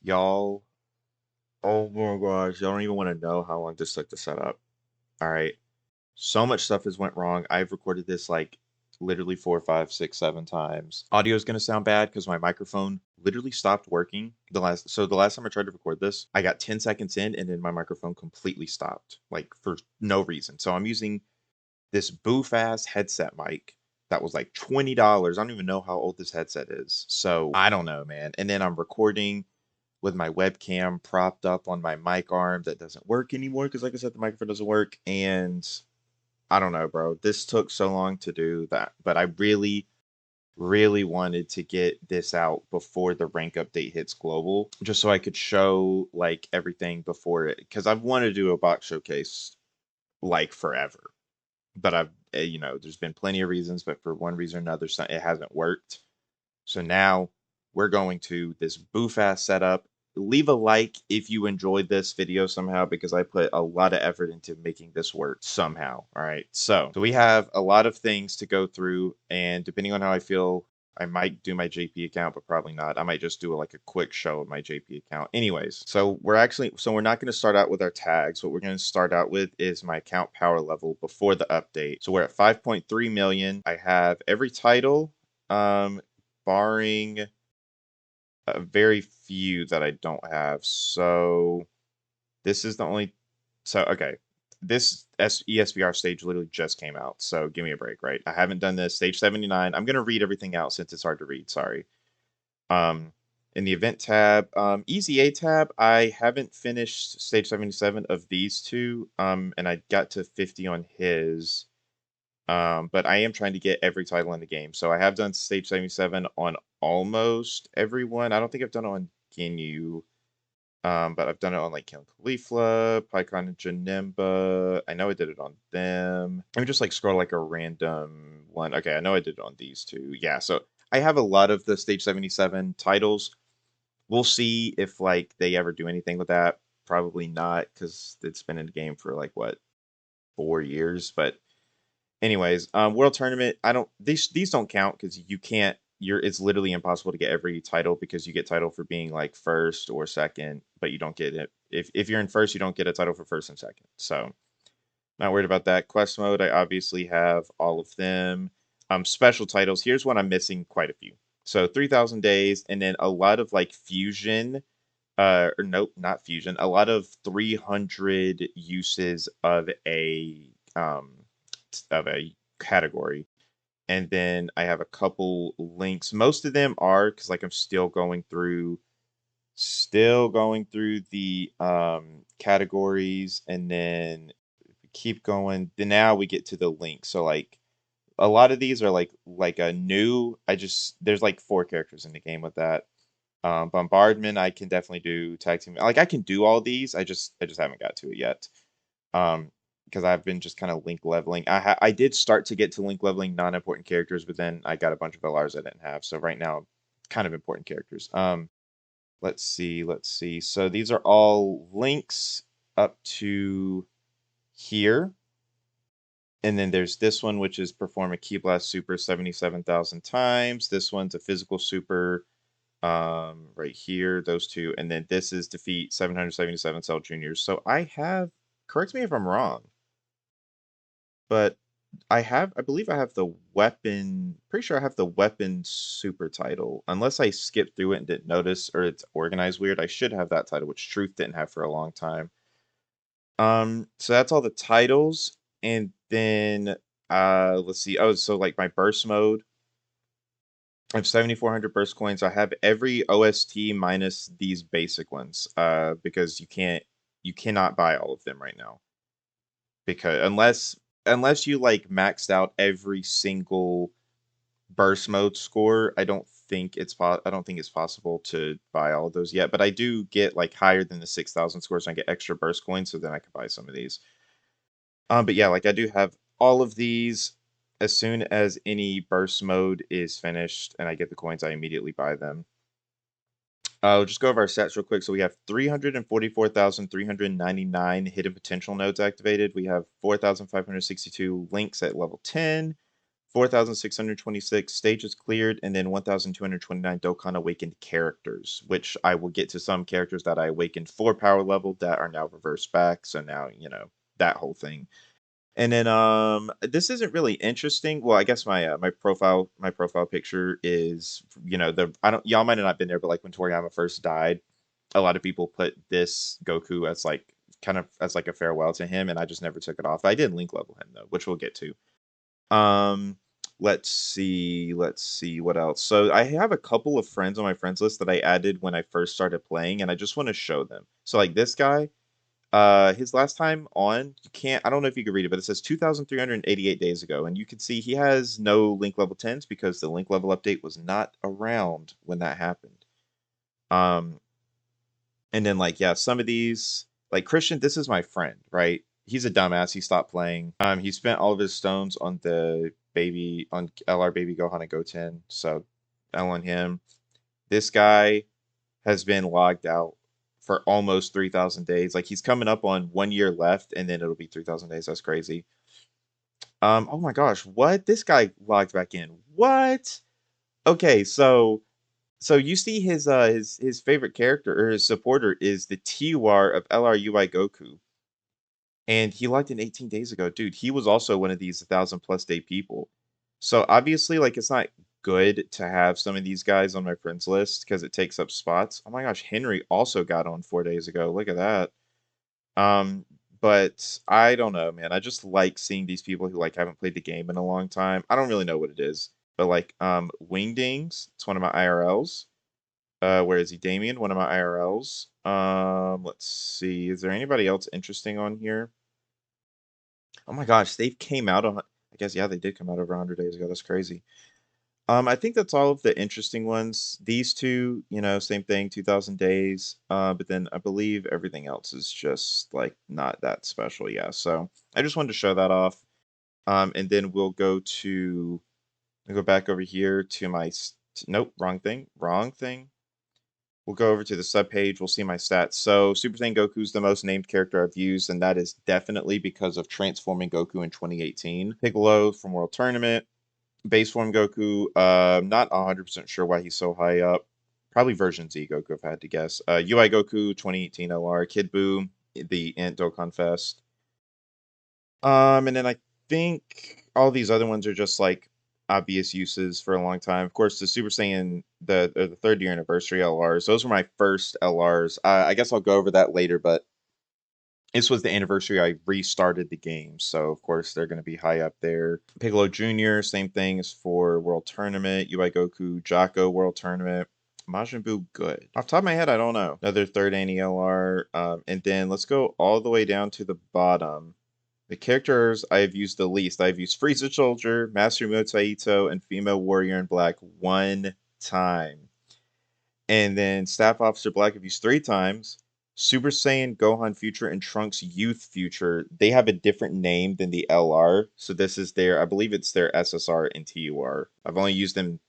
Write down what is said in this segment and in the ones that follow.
Y'all, oh my gosh, y'all don't even want to know how long this took to set up. All right. So much stuff has went wrong. I've recorded this like literally four, five, six, seven times. Audio is gonna sound bad because my microphone literally stopped working the last time I tried to record this, I got 10 seconds in and then my microphone completely stopped, like for no reason. So I'm using this boof ass headset mic that was like $20. I don't even know how old this headset is. So I don't know, man. And then I'm recording with my webcam propped up on my mic arm that doesn't work anymore because, like I said, the microphone doesn't work. And I don't know, bro. This took so long to do that, but I really, really wanted to get this out before the rank update hits global, just so I could show like everything before it. Because I've wanted to do a box showcase like forever, but there's been plenty of reasons, but for one reason or another, it hasn't worked. So now we're going to this boof ass setup. Leave a like if you enjoyed this video somehow because I put a lot of effort into making this work somehow. All right. So we have a lot of things to go through, and depending on how I feel, I might do my JP account, but probably not. I might just do like a quick show of my JP account. Anyways, so we're not going to start out with our tags. What we're going to start out with is my account power level before the update. So we're at 5.3 million. I have every title. Barring very few that I don't have. So this is the only. So okay, this ESBR stage literally just came out. So give me a break, right? I haven't done this stage 79. I'm gonna read everything out since it's hard to read. Sorry. Um, in the event tab, easy A tab, I haven't finished stage 77 of these two. And I got to 50 on his. But I am trying to get every title in the game. So I have done stage 77 on almost everyone. I don't think I've done it on Ginyu. But I've done it on like Kill Caulifla, Pycon and Janemba. I know I did it on them. Let me just like scroll like a random one. Okay, I know I did it on these two. Yeah, so I have a lot of the stage 77 titles. We'll see if like they ever do anything with that. Probably not, because it's been in the game for like what, 4 years. But anyways, world tournament. I don't these don't count because you can't. It's literally impossible to get every title because you get title for being like first or second, but you don't get it if you're in first. You don't get a title for first and second. So not worried about that. Quest mode. I obviously have all of them. Special titles. Here's one I'm missing quite a few. So 3,000 days, and then a lot of like fusion. Or nope, not fusion. A lot of 300 uses of a category. And then I have a couple links. Most of them are because like I'm still going through the categories, and then if we keep going, then now we get to the links. So like a lot of these are like a new. There's like 4 characters in the game with that. Bombardment, I can definitely do tag team. Like I can do all these. I just haven't got to it yet. Because I've been just kind of link leveling. I did start to get to link leveling non-important characters, but then I got a bunch of LRs I didn't have. So right now, kind of important characters. Let's see. So these are all links up to here. And then there's this one, which is perform a Key Blast Super 77,000 times. This one's a physical super right here, those two. And then this is defeat 777 Cell Juniors. So correct me if I'm wrong, but I believe I have the weapon, pretty sure I have the weapon super title. Unless I skipped through it and didn't notice, or it's organized weird, I should have that title, which Truth didn't have for a long time. So that's all the titles. And then let's see. Oh, so like my burst mode. I have 7,400 burst coins. I have every OST minus these basic ones. Because you cannot buy all of them right now. Because unless you like maxed out every single burst mode score, I don't think it's possible to buy all of those yet. But I do get like higher than the 6,000 scores, and I get extra burst coins, so then I can buy some of these. But yeah, like I do have all of these. As soon as any burst mode is finished and I get the coins, I immediately buy them. I'll just go over our stats real quick. So we have 344,399 hidden potential nodes activated. We have 4,562 links at level 10, 4,626 stages cleared, and then 1,229 Dokkan awakened characters, which I will get to some characters that I awakened 4 power level that are now reversed back. So now, that whole thing. And then this isn't really interesting. Well, I guess my profile picture is, the I don't y'all might have not been there, but like when Toriyama first died, a lot of people put this Goku as like kind of as like a farewell to him, and I just never took it off. I did link level him though, which we'll get to. Um, let's see what else. So I have a couple of friends on my friends list that I added when I first started playing, and I just want to show them. So like this guy, his last time on, you can't. I don't know if you can read it, but it says 2,388 days ago, and you can see he has no link level 10s because the link level update was not around when that happened. Um, and then like yeah, some of these like Christian, this is my friend, right? He's a dumbass. He stopped playing. He spent all of his stones on the baby on LR baby Gohan and Goten. So L on him. This guy has been logged out for almost 3,000 days. Like he's coming up on 1 year left, and then it'll be 3,000 days. That's crazy. Oh my gosh, what? This guy logged back in. What? Okay, so you see his favorite character or his supporter is the TUR of LRUI Goku. And he logged in 18 days ago. Dude, he was also one of these 1,000+ day people. So obviously, like it's not good to have some of these guys on my friends list because it takes up spots. Oh my gosh, Henry also got on 4 days ago. Look at that. Um, but I don't know, man. I just like seeing these people who like haven't played the game in a long time. I don't really know what it is, but like Wingdings, it's one of my IRLs. Where is he? Damien, one of my IRLs. Let's see. Is there anybody else interesting on here? Oh my gosh, they came out on. I guess yeah, they did come out over 100 days ago. That's crazy. I think that's all of the interesting ones. These two, same thing, 2,000 days. But then I believe everything else is just like not that special. Yeah. So I just wanted to show that off. And then I'll go back over here to nope, wrong thing, wrong thing. We'll go over to the subpage. We'll see my stats. So Super Saiyan Goku is the most named character I've used, and that is definitely because of transforming Goku in 2018. Piccolo from World Tournament. Base form Goku. Not 100% sure why he's so high up. Probably version Z Goku, if I had to guess. UI Goku 2018 LR. Kid Buu, the Ant Dokkan Fest. And then I think all these other ones are just like obvious uses for a long time. Of course, the Super Saiyan, the third year anniversary LRs, those were my first LRs. I guess I'll go over that later, but this was the anniversary I restarted the game, so of course they're going to be high up there. Piccolo Jr., same thing as for World Tournament. UI Goku, Jocko World Tournament. Majin Buu, good. Off the top of my head, I don't know. Another third ANELR. And then let's go all the way down to the bottom. The characters I've used the least. I've used Frieza Soldier, Master Motaito, and Female Warrior in Black one time. And then Staff Officer Black I've used 3 times. Super Saiyan, Gohan Future, and Trunks Youth Future. They have a different name than the LR. So this is I believe it's their SSR and TUR. I've only used them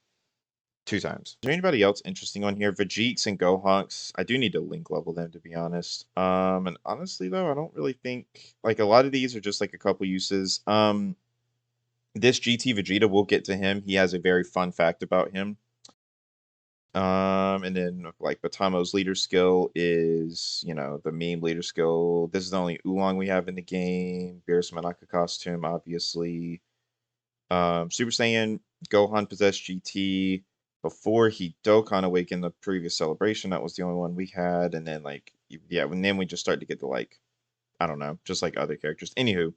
2 times. Is there anybody else interesting on here? Vegeks and Gohunks. I do need to link level them to be honest. And honestly though, I don't really think like a lot of these are just like a couple uses. This GT Vegeta, we'll get to him. He has a very fun fact about him. And then like Batamo's leader skill is, the meme leader skill. This is the only Oolong we have in the game. Beerus Manaka costume, obviously. Super Saiyan Gohan possessed GT before he Dokkan awakened the previous celebration. That was the only one we had. And then like yeah, and then we just started to get to like, I don't know, just like other characters. Anywho.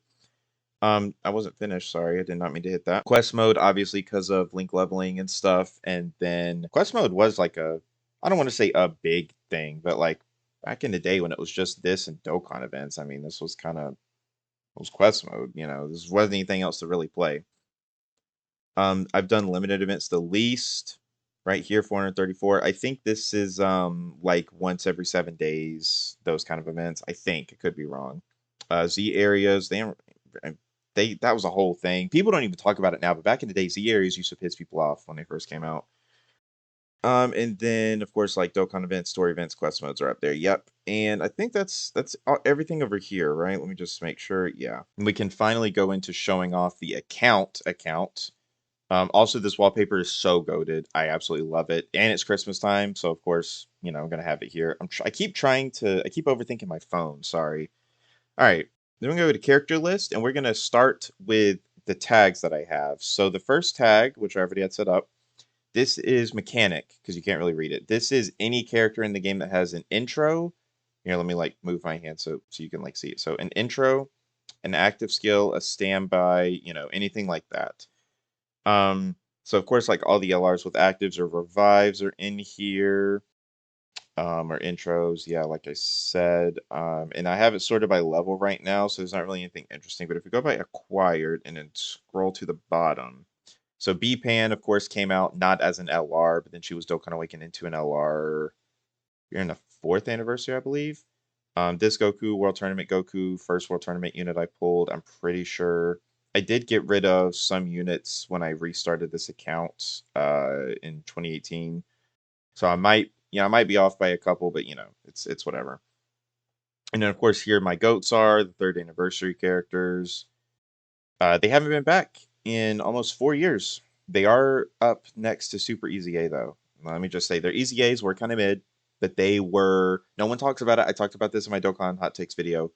I wasn't finished. Sorry, I did not mean to hit that. Quest mode, obviously, because of link leveling and stuff. And then quest mode was like I don't want to say a big thing, but like back in the day when it was just this and Dokkan events, I mean, this was it was quest mode. This wasn't anything else to really play. I've done limited events the least. Right here, 434. I think this is like once every 7 days. Those kind of events. I think it could be wrong. Z areas. That was a whole thing. People don't even talk about it now, but back in the day, Z areas used to piss people off when they first came out. And then of course, like Dokkan events, story events, quest modes are up there. Yep. And I think that's everything over here, right? Let me just make sure. Yeah. And we can finally go into showing off the account. Also, this wallpaper is so goated. I absolutely love it, and it's Christmas time, so of course, I'm gonna have it here. I keep I keep overthinking my phone. Sorry. All right, then we're gonna go to character list, and we're gonna start with the tags that I have. So the first tag, which I already had set up, this is mechanic because you can't really read it. This is any character in the game that has an intro. Here, let me like move my hand so you can like see it. So an intro, an active skill, a standby, anything like that. Um, so of course, like all the LRs with actives or revives are in here, or intros. Yeah, like I said. And I have it sorted by level right now, so there's not really anything interesting. But if we go by acquired and then scroll to the bottom, so B-Pan, of course, came out not as an LR, but then she was Dokkan Awakened into an LR. You're in the 4th anniversary, I believe. This Goku, World Tournament Goku, first World Tournament unit I pulled, I'm pretty sure. I did get rid of some units when I restarted this account in 2018. So I might be off by a couple, but it's whatever. And then of course here my goats are the 3rd anniversary characters. They haven't been back in almost 4 years. They are up next to Super Easy A though. Let me just say their Easy A's were kind of mid, but they were. No one talks about it. I talked about this in my Dokkan Hot Takes video.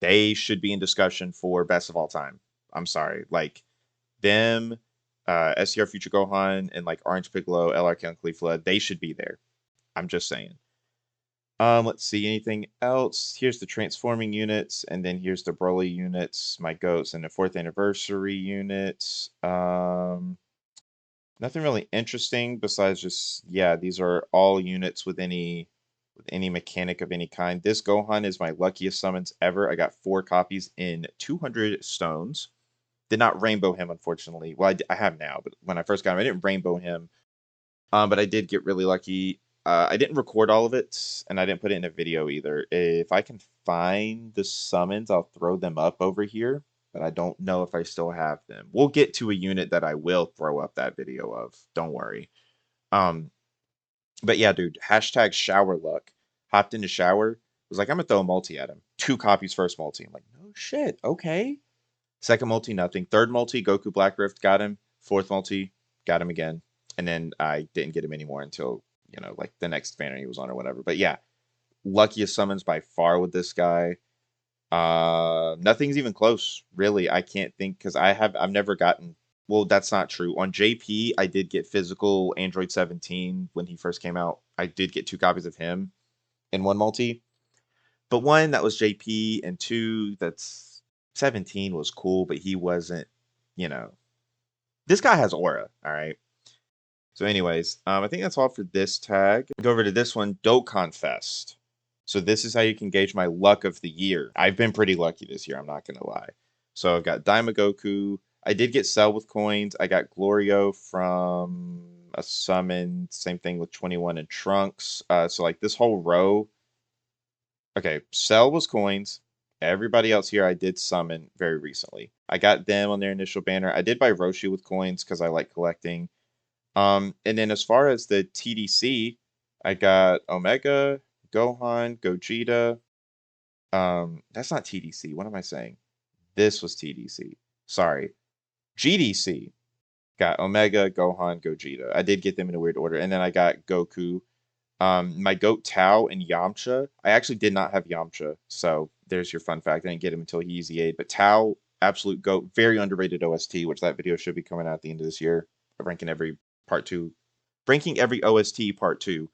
They should be in discussion for best of all time. I'm sorry, like them, SCR Future Gohan, and like Orange Piccolo, LRK on Caulifla, they should be there. I'm just saying. Let's see anything else. Here's the transforming units, and then here's the Broly units, my goats, and the 4th anniversary units. Nothing really interesting besides just these are all units with any mechanic of any kind. This Gohan is my luckiest summons ever. I got 4 copies in 200 stones. Did not rainbow him, unfortunately. Well, I have now, but when I first got him, I didn't rainbow him. But I did get really lucky. I didn't record all of it, and I didn't put it in a video either. If I can find the summons, I'll throw them up over here, but I don't know if I still have them. We'll get to a unit that I will throw up that video of. Don't worry. Um, but yeah, dude, hashtag shower luck. Hopped in the shower, was like, I'm gonna throw a multi at him. 2 copies first multi. I'm like, no shit, okay. Second multi, nothing. Third multi, Goku Black Rift, got him. 4th multi, got him again. And then I didn't get him anymore until, like the next banner he was on or whatever. But yeah, luckiest summons by far with this guy. Nothing's even close, really. I can't think because I've never gotten. Well, that's not true. On JP, I did get physical Android 17 when he first came out. I did get 2 copies of him in one multi. But one, that was JP, and 2, that's 17 was cool, but he wasn't, you know. This guy has aura, all right? So anyways, I think that's all for this tag. Go over to this one, Dokkan Fest. So this is how you can gauge my luck of the year. I've been pretty lucky this year, I'm not going to lie. So I've got Daima Goku. I did get Cell with coins. I got Glorio from a summon. Same thing with 21 and Trunks. So like this whole row. Okay, Cell was coins. Everybody else here I did summon very recently. I got them on their initial banner. I did buy Roshi with coins because I like collecting. And then as far as the TDC, I got Omega, Gohan, Gogeta. That's not TDC. What am I saying? This was TDC. Sorry. GDC. Got Omega, Gohan, Gogeta. I did get them in a weird order. And then I got Goku. My goat Tao and Yamcha. I actually did not have Yamcha, so there's your fun fact. I didn't get him until he Easy 8. But Tao, absolute goat, very underrated OST, which that video should be coming out at the end of this year. Ranking every part 2. Ranking every OST part 2.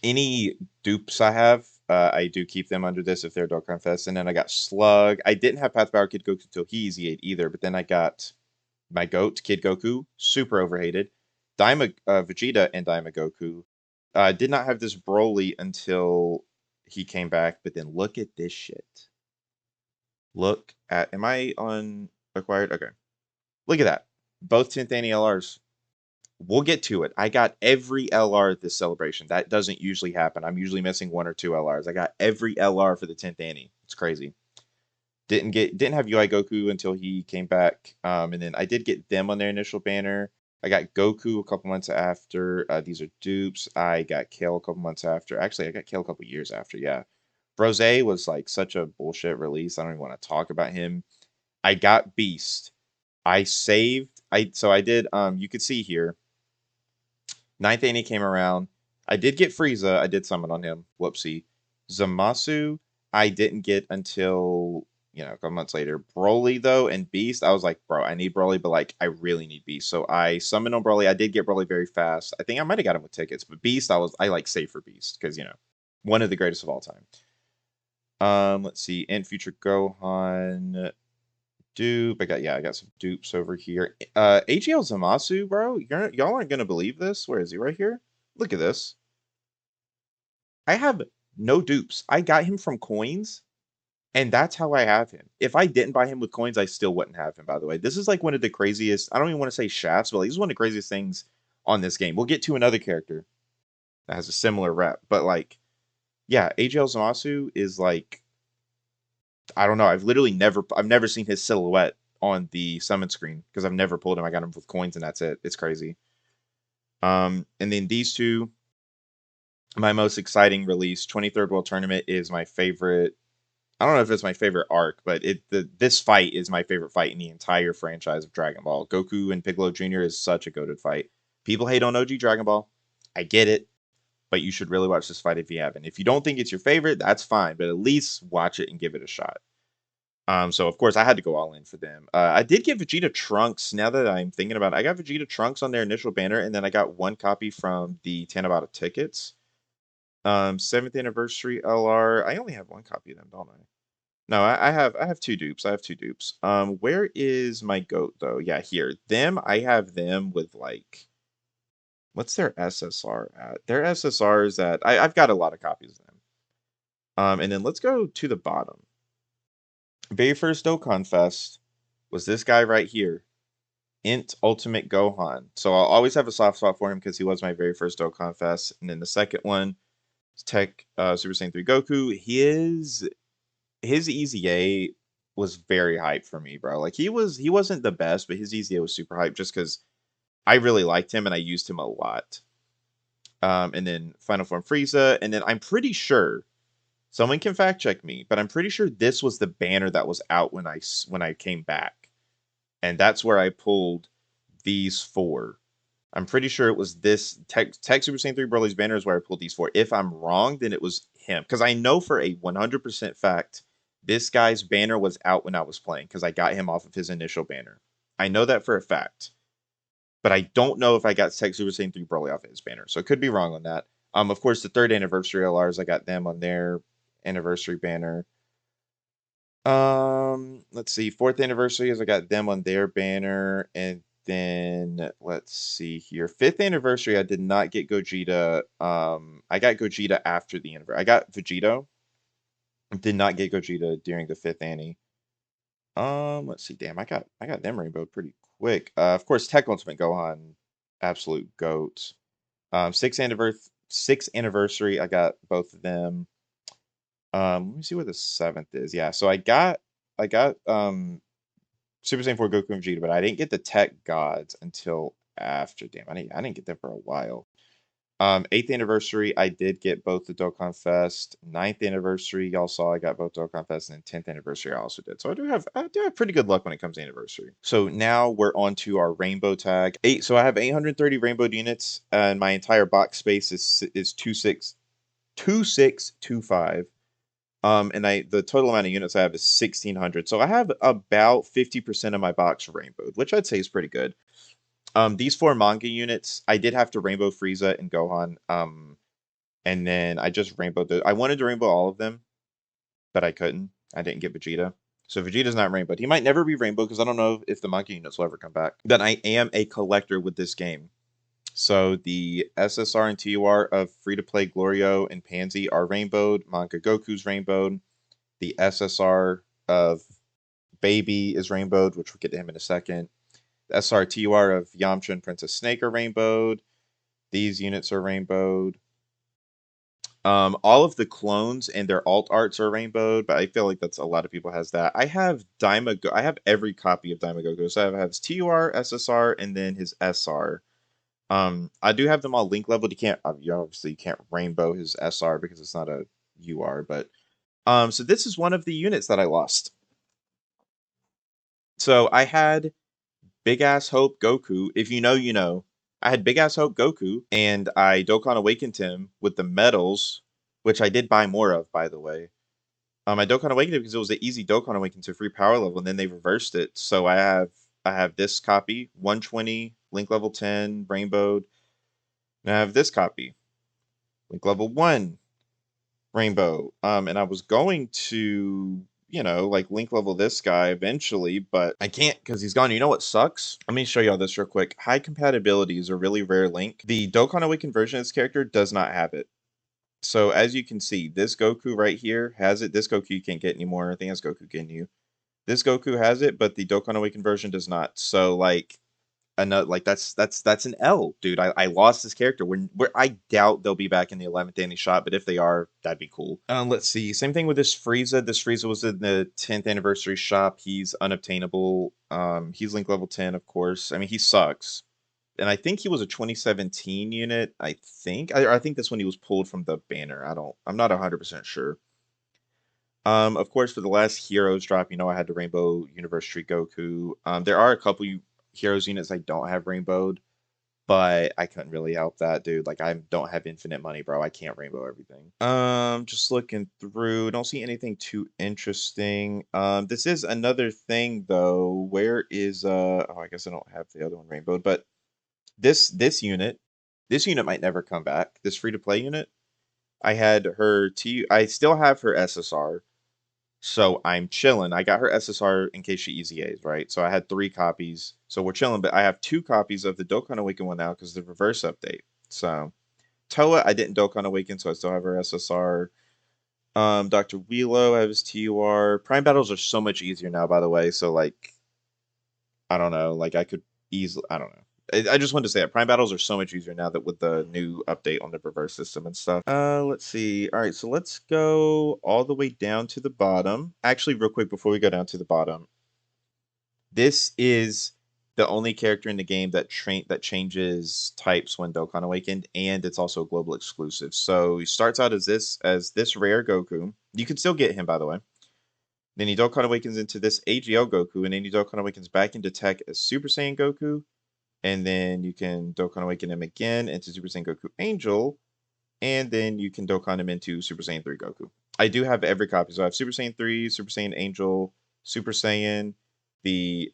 Any dupes I have, I do keep them under this if they're Dokkan Fest. And then I got Slug. I didn't have Path Power Kid Goku until he Easy 8 either, but then I got my goat, Kid Goku, super overhated. Daima Vegeta and Daima Goku. Did not have this Broly until he came back, but then look at this shit. Look at, am I on acquired? Okay. Look at that. Both 10th Annie LRs. We'll get to it. I got every LR at this celebration. That doesn't usually happen. I'm usually missing 1 or 2 LRs. I got every LR for the 10th Annie. It's crazy. Didn't have UI Goku until he came back. And then I did get them on their initial banner. I got Goku a couple months after. These are dupes. I got Kale a couple months after. Actually, I got Kale a couple years after. Yeah. Brose was like such a bullshit release. I don't even want to talk about him. I got Beast. I saved. I did. You could see here. Ninth inning came around. I did get Frieza. I did summon on him. Whoopsie. Zamasu, I didn't get until a couple months later. Broly though and Beast, I was like, bro, I need Broly, but like I really need Beast. So I summoned on Broly. I did get Broly very fast. I think I might have got him with tickets, but Beast, I like save for Beast because one of the greatest of all time. Let's see, in future Gohan dupe. I got some dupes over here. AGL Zamasu, bro, y'all aren't gonna believe this. Where is he? Right here. Look at this. I have no dupes. I got him from coins, and that's how I have him. If I didn't buy him with coins, I still wouldn't have him, by the way. This is like one of the craziest, I don't even want to say shafts, but like, this is one of the craziest things on this game. We'll get to another character that has a similar rep, but like, yeah, AGL Zamasu is like, I don't know. I've never seen his silhouette on the summon screen because I've never pulled him. I got him with coins and that's it. It's crazy. And then these two, my most exciting release, 23rd World Tournament is my favorite. I don't know if it's my favorite arc, but this fight is my favorite fight in the entire franchise of Dragon Ball. Goku and Piccolo Jr. is such a goated fight. People hate on OG Dragon Ball. I get it, but you should really watch this fight if you haven't. If you don't think it's your favorite, that's fine, but at least watch it and give it a shot. So of course I had to go all in for them. I did get Vegeta Trunks. Now that I'm thinking about it, I got Vegeta Trunks on their initial banner, and then I got one copy from the Tanabata tickets. 7th anniversary LR. I only have one copy of them, don't I? No, I have two dupes. I have two dupes. Where is my goat though? Yeah, here. I have them with like, what's their SSR at? Their SSR is at. I've got a lot of copies of them. And then let's go to the bottom. Very first Dokkan Fest was this guy right here, Int Ultimate Gohan. So I'll always have a soft spot for him because he was my very first Dokkan Fest. And then the second one is Tech Super Saiyan 3 Goku. His EZA was very hype for me, bro. Like he wasn't the best, but his EZA was super hype just because I really liked him and I used him a lot. And then Final Form Frieza, and then I'm pretty sure someone can fact check me, but I'm pretty sure this was the banner that was out when I came back, and that's where I pulled these four. I'm pretty sure it was this Tech Super Saiyan 3 Broly's banner is where I pulled these four. If I'm wrong, then it was him. Because I know for a 100% fact this guy's banner was out when I was playing because I got him off of his initial banner. I know that for a fact. But I don't know if I got Tech Super Saiyan 3 Broly off of his banner. So I could be wrong on that. Of course, the 3rd anniversary LRs, I got them on their anniversary banner. Let's see. 4th anniversary is I got them on their banner, and then let's see here. 5th anniversary, I did not get Gogeta. I got Gogeta after the anniversary. I got Vegito. Did not get Gogeta during the 5th annie. Let's see. Damn, I got them rainbow pretty quick. Of course, Tech Ultimate Gohan, absolute goat. 6th anniversary, I got both of them. Let me see what the 7th is. Yeah, so I got Super Saiyan 4 Goku and Vegeta, but I didn't get the Tech Gods until after. Damn, I didn't get them for a while. 8th anniversary, I did get both the Dokkan Fest. 9th anniversary, y'all saw I got both Dokkan Fest, and then 10th anniversary I also did. So I do have pretty good luck when it comes to anniversary. So now we're on to our rainbow tag. So I have 830 rainbow units, and my entire box space is 2625. And the total amount of units I have is 1,600. So I have about 50% of my box rainbowed, which I'd say is pretty good. These 4 manga units, I did have to rainbow Frieza and Gohan. And then I just rainbowed I wanted to rainbow all of them, but I couldn't. I didn't get Vegeta. So Vegeta's not rainbowed. He might never be rainbow because I don't know if the manga units will ever come back. Then I am a collector with this game. So the SSR and TUR of free-to-play Glorio and Pansy are rainbowed. Manga Goku's rainbowed. The SSR of Baby is rainbowed, which we'll get to him in a second. The SR TUR of Yamcha and Princess Snake are rainbowed. These units are rainbowed. All of the clones and their alt arts are rainbowed, but I feel like that's a lot of people has that. I have I have every copy of Daima Goku. So I have his TUR, SSR, and then his SR. I do have them all link leveled. You obviously can't rainbow his SR because it's not a UR, but so this is one of the units that I lost. So I had Big Ass Hope Goku. If you know, you know. I had Big Ass Hope Goku, and I Dokkan Awakened him with the medals, which I did buy more of, by the way. I Dokkan Awakened it because it was an easy Dokkan Awaken to free power level, and then they reversed it. So I have this copy, 120, Link level 10, Rainbowed, and I have this copy, Link level 1, Rainbow. And I was going to, like Link level this guy eventually, but I can't because he's gone. You know what sucks? Let me show y'all this real quick. High compatibility is a really rare Link. The Dokkan Awakened version of this character does not have it. So as you can see, this Goku right here has it. This Goku you can't get anymore. I think that's Goku getting you. This Goku has it, but the Dokkan Awakened version does not. So like another like that's an L, dude. I lost this character. Where I doubt they'll be back in the 11th Danny shot, but if they are, that'd be cool. Let's see. Same thing with this Frieza. This Frieza was in the 10th anniversary shop. He's unobtainable. He's Link level 10, of course. I mean, he sucks. And I think he was a 2017 unit. I think this one he was pulled from the banner. I'm not 100% sure. Of course, for the last Heroes drop, I had the Rainbow Universe Tree Goku. There are a couple Heroes units I don't have rainbowed, but I couldn't really help that, dude. Like, I don't have infinite money, bro. I can't rainbow everything. Just looking through, don't see anything too interesting. This is another thing though. Where is oh, I guess I don't have the other one rainbowed, but this unit, might never come back. This free to play unit, I still have her SSR, so I'm chilling. I got her SSR in case she easy A's, right? So I had 3 copies, so we're chilling. But I have 2 copies of the Dokkan Awaken one now because the reverse update. So Toa, I didn't Dokkan Awaken, so I still have her SSR. Dr. Wheelo, I have his TUR. Prime battles are so much easier now, by the way. So like, I don't know. Like I could easily, I don't know. I just wanted to say that Prime battles are so much easier now that with the new update on the reverse system and stuff. Let's see. All right, so let's go all the way down to the bottom. Actually, real quick before we go down to the bottom, this is the only character in the game that changes types when Dokkan Awakened, and it's also a global exclusive. So he starts out as this rare Goku. You can still get him, by the way. Then he Dokkan Awakens into this AGL Goku, and then he Dokkan Awakens back into tech as Super Saiyan Goku, and then you can Dokkan Awaken him again into Super Saiyan Goku Angel, and then you can Dokkan him into Super Saiyan 3 Goku. I do have every copy, so I have Super Saiyan 3, Super Saiyan Angel, Super Saiyan, the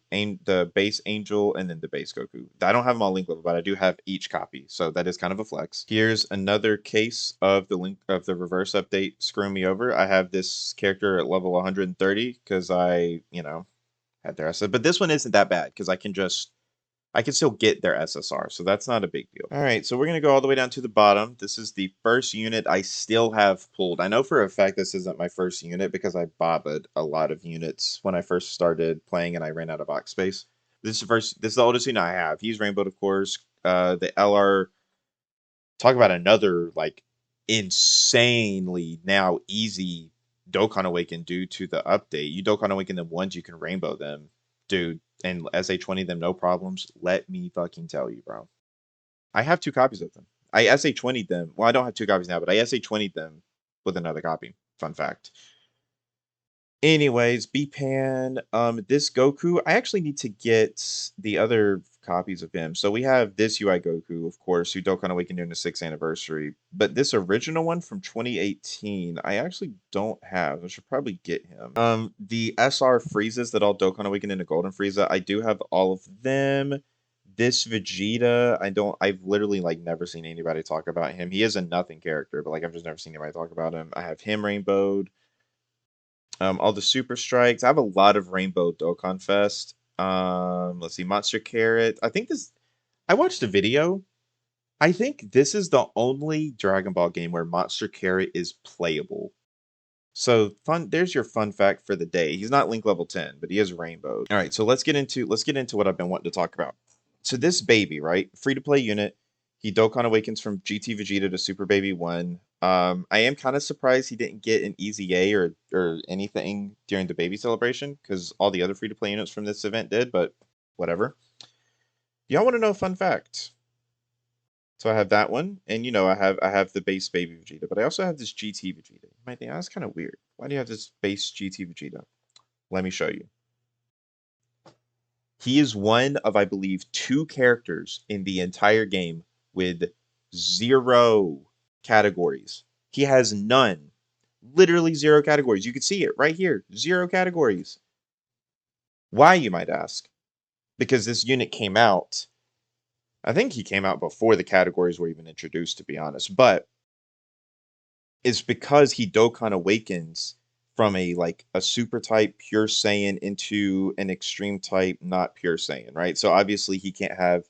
base Angel, and then the base Goku. I don't have them all link level, but I do have each copy, so that is kind of a flex. Here's another case of the reverse update screwing me over. I have this character at level 130 because I had their SSR, but this one isn't that bad because I can still get their SSR, so that's not a big deal. All right, so we're going to go all the way down to the bottom. This is the first unit I still have pulled. I know for a fact this isn't my first unit because I bobbed a lot of units when I first started playing and I ran out of box space. This is the oldest unit I have. He's Rainbowed, of course. The LR, talk about another, like, insanely now easy Dokkan Awaken due to the update. You Dokkan Awaken them once, you can Rainbow them. Dude, and SA20 them, no problems. Let me fucking tell you, bro. I have 2 copies of them. I SA20'd them. Well, I don't have 2 copies now, but I SA20'd them with another copy. Fun fact. Anyways, Bpan, this Goku, I actually need to get the other copies of him. So we have this UI Goku, of course, who Dokkan Awakened during the 6th anniversary. But this original one from 2018, I actually don't have. I should probably get him. The SR Friezas that all Dokkan Awakened into Golden Frieza, I do have all of them. This Vegeta, I've literally like never seen anybody talk about him. He is a nothing character, but like I've just never seen anybody talk about him. I have him rainbowed. All the super strikes. I have a lot of Rainbow Dokkan Fest. Let's see, Monster Carrot. I watched a video. I think this is the only Dragon Ball game where Monster Carrot is playable. So fun. There's your fun fact for the day. He's not Link level 10, but he is Rainbow. All right, so let's get into what I've been wanting to talk about. So this baby, right? Free to play unit. He Dokkan Awakens from GT Vegeta to Super Baby 1. I am kind of surprised he didn't get an easy A or anything during the baby celebration because all the other free to play units from this event did, but whatever. Y'all want to know a fun fact? So I have that one, and I have the base baby Vegeta, but I also have this GT Vegeta. You might think, that's kind of weird. Why do you have this base GT Vegeta? Let me show you. He is one of, I believe, two characters in the entire game with zero categories. He has none. Literally zero categories. You can see it right here. Zero categories. Why, you might ask? Because this unit came out. I think he came out before the categories were even introduced, to be honest. But it's because he Dokkan awakens from a super type pure Saiyan into an extreme type not pure Saiyan, right? So obviously he can't have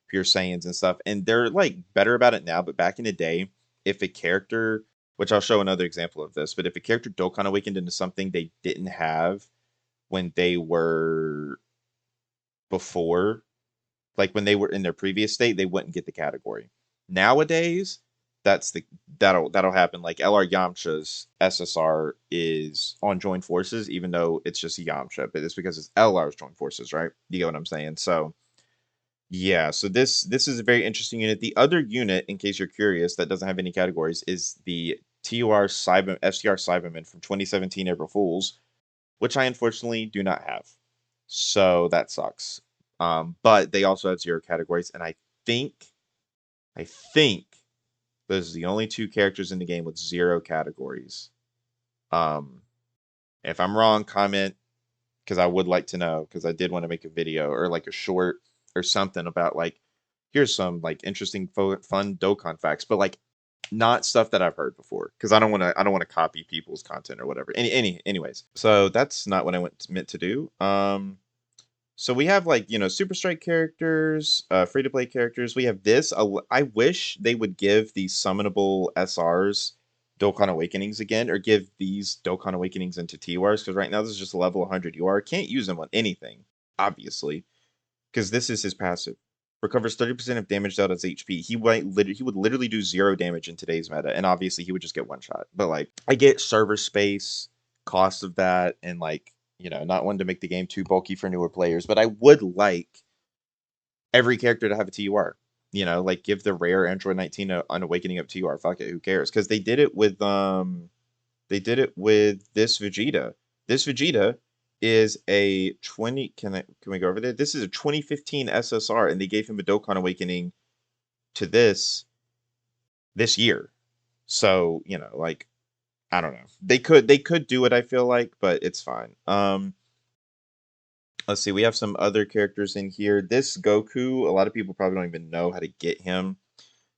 pure Saiyans and stuff. And they're like better about it now, but back in the day, if a character, which I'll show another example of this, but if a character Dokkan awakened into something they didn't have when they were before, like when they were in their previous state, they wouldn't get the category. Nowadays, that's the that'll happen. Like LR Yamcha's SSR is on joined forces, even though it's just Yamcha, but it's because it's LR's joined forces, right? You get what I'm saying? So yeah, so this is a very interesting unit. The other unit, in case you're curious, that doesn't have any categories, is the TUR Cyber FTR Cyberman from 2017 April Fools, which I unfortunately do not have. So that sucks. But they also have zero categories, and I think those are the only two characters in the game with zero categories. Um, if I'm wrong, comment because I would like to know because I did want to make a video or like a short or something about like here's some like interesting fun Dokkan facts, but like not stuff that I've heard before because I don't want to copy people's content or whatever. Anyways, so that's not what I meant to do. So we have like Super Strike characters, free to play characters. We have this. I wish they would give these summonable SRs Dokkan Awakenings again, or give these Dokkan Awakenings into TURs because right now this is just a level 100 UR. Can't use them on anything, obviously, because this is his passive. Recovers 30% of damage dealt as HP. He would literally do zero damage in today's meta, and obviously he would just get one shot. But like, I get server space, cost of that, and like not wanting to make the game too bulky for newer players, but I would like every character to have a TUR. Like give the rare Android 19 an awakening of TUR. Fuck it, who cares? Because they did it with this Vegeta. This Vegeta is a 20. Can we go over there? This is a 2015 SSR, and they gave him a Dokkan awakening to this year. So like I don't know. They could do it. I feel like, but it's fine. Let's see. We have some other characters in here. This Goku, a lot of people probably don't even know how to get him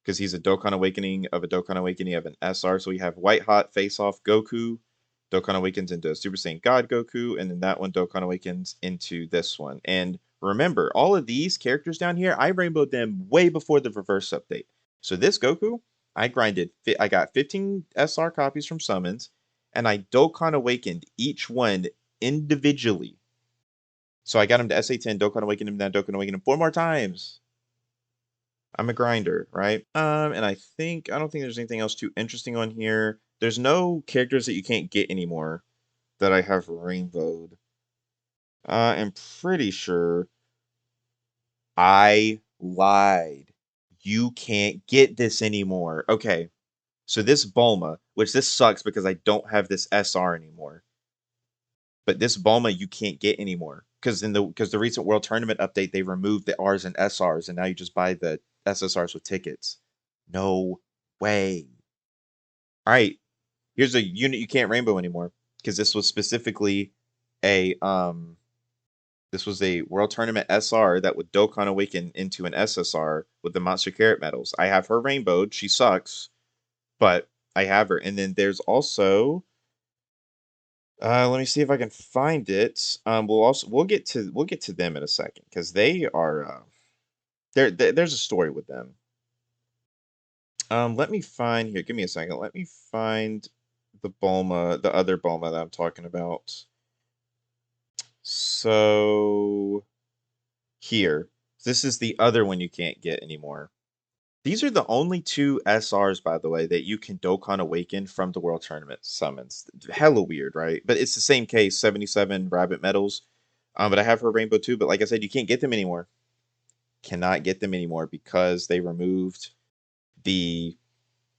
because he's a Dokkan Awakening of a Dokkan Awakening of an SR. So we have White Hot Face Off Goku. Dokkan Awakens into Super Saiyan God Goku, and then that one Dokkan Awakens into this one. And remember, all of these characters down here, I rainbowed them way before the reverse update. So this Goku, I got 15 SR copies from summons, and I Dokkan Awakened each one individually. So I got him to SA10, Dokkan Awaken him, then Dokkan Awaken him 4 more times. I'm a grinder, right? And I don't think there's anything else too interesting on here. There's no characters that you can't get anymore that I have rainbowed. I'm pretty sure I lied. You can't get this anymore. Okay, so this Bulma, which this sucks because I don't have this SR anymore. But this Bulma you can't get anymore because the recent World Tournament update they removed the Rs and SRs and now you just buy the SSRs with tickets. No way. All right, here's a unit you can't rainbow anymore because this was specifically a this was a World Tournament SR that would Dokkan Awaken into an SSR with the Monster Carrot medals. I have her rainbowed. She sucks, but I have her. And then there's also let me see if I can find it. We'll get to them in a second because they are there's a story with them. Let me find here. Give me a second. Let me find the other Bulma that I'm talking about. So here, this is the other one you can't get anymore. These are the only two SRs, by the way, that you can Dokkan Awaken from the World Tournament summons. Hella weird, right? But it's the same case, 77 Rabbit medals. But I have her Rainbow too. But like I said, you can't get them anymore. Cannot get them anymore because they removed the,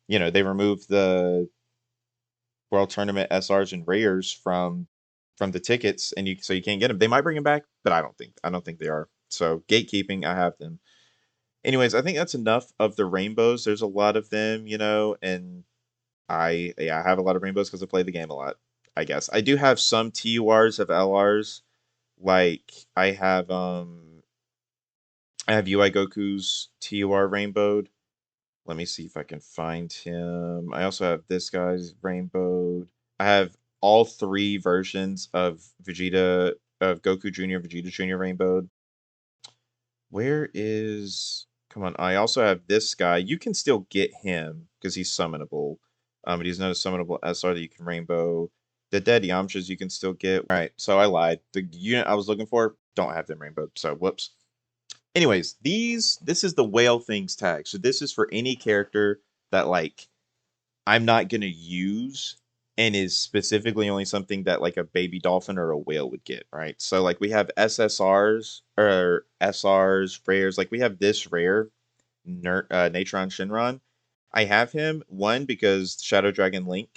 they removed the World Tournament SRs and rares from from the tickets, and so you can't get them. They might bring them back, but I don't think they are. So gatekeeping, I have them. Anyways, I think that's enough of the rainbows. There's a lot of them, and I have a lot of rainbows because I play the game a lot. I guess I do have some TURs of LRs. Like I have UI Goku's TUR rainbowed. Let me see if I can find him. I also have this guy's rainbowed. I have all three versions of Goku Jr., Vegeta Jr. rainbowed. Where is? Come on. I also have this guy. You can still get him because he's summonable. But he's not a summonable SR that you can rainbow. The dead Yamchas you can still get. All right, so I lied. The unit I was looking for don't have them rainbowed. So whoops. Anyways, this is the whale things tag. So this is for any character that like I'm not gonna use and is specifically only something that like a baby dolphin or a whale would get, right? So like we have SSRs or SRs, rares. Like we have this rare, Natron Shinron. I have him one because Shadow Dragon Link,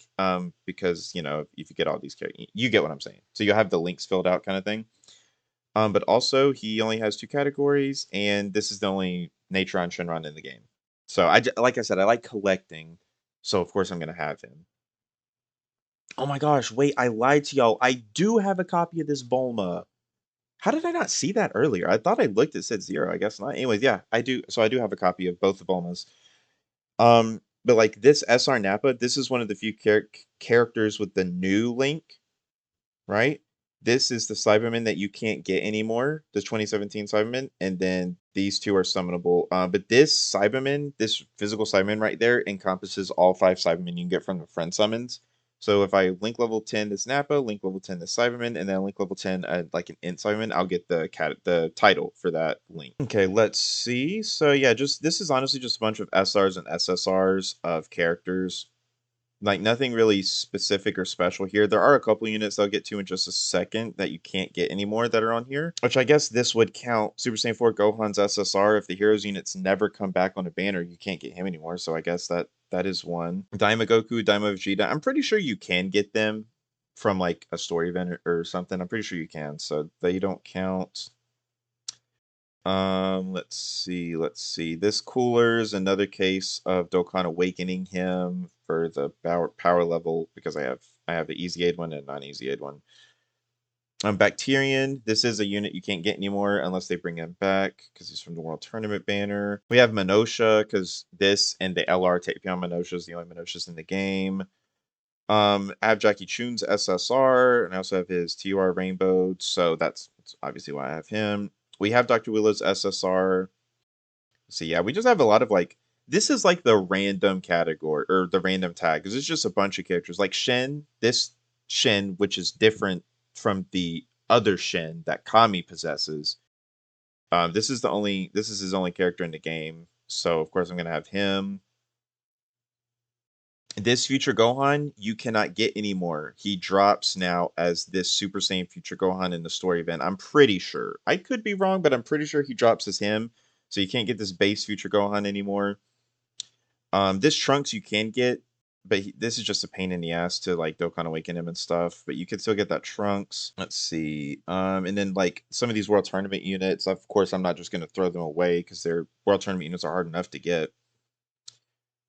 because if you get all these characters, you get what I'm saying. So you'll have the links filled out kind of thing. But also he only has two categories, and this is the only Natron Shinron in the game. So like I said, I like collecting, so of course I'm gonna have him. Oh my gosh, wait, I lied to y'all. I do have a copy of this Bulma. How did I not see that earlier? I thought I looked, it said 0. I guess not. Anyways, yeah, I do. So I do have a copy of both the Bulmas. But like this SR Nappa, this is one of the few characters with the new Link, right? This is the Cyberman that you can't get anymore, the 2017 Cyberman, and then these two are summonable. But this Cyberman, this physical Cyberman right there, encompasses all 5 Cybermen you can get from the friend summons. So if I link level 10 this Nappa, link level 10 this Cyberman, and then link level 10 like an Int Cyberman, I'll get the title for that link. Okay, let's see. So yeah, just this is honestly just a bunch of SRs and SSRs of characters, like nothing really specific or special here. There are a couple units I'll get to in just a second that you can't get anymore that are on here, which I guess this would count. Super Saiyan 4 Gohan's SSR. If the heroes units never come back on a banner, you can't get him anymore. So I guess that is one. Daima Goku, Daima Vegeta. I'm pretty sure you can get them from like a story event or something. I'm pretty sure you can. So they don't count. Let's see. This cooler is another case of Dokkan awakening him for the power level because I have the easy aid one and non-easy aid one. Bacterian, this is a unit you can't get anymore unless they bring him back because he's from the World Tournament banner. We have Minosha because this and the LR Tapion Minosha is the only Minoshas in the game. I have Jackie Chun's SSR, and I also have his TUR Rainbow, so that's obviously why I have him. We have Dr. Willow's SSR. So yeah, we just have a lot of like this is like the random category or the random tag because it's just a bunch of characters. Like Shen, this Shen, which is different from the other Shen that Kami possesses. This is his only character in the game. So of course I'm gonna have him. This Future Gohan you cannot get anymore. He drops now as this Super Saiyan Future Gohan in the story event. I'm pretty sure. I could be wrong, but I'm pretty sure he drops as him. So you can't get this base Future Gohan anymore. This Trunks you can get, but this is just a pain in the ass to like Dokkan Awaken him and stuff. But you can still get that Trunks. Let's see. And then like some of these World Tournament units, of course, I'm not just gonna throw them away because their World Tournament units are hard enough to get.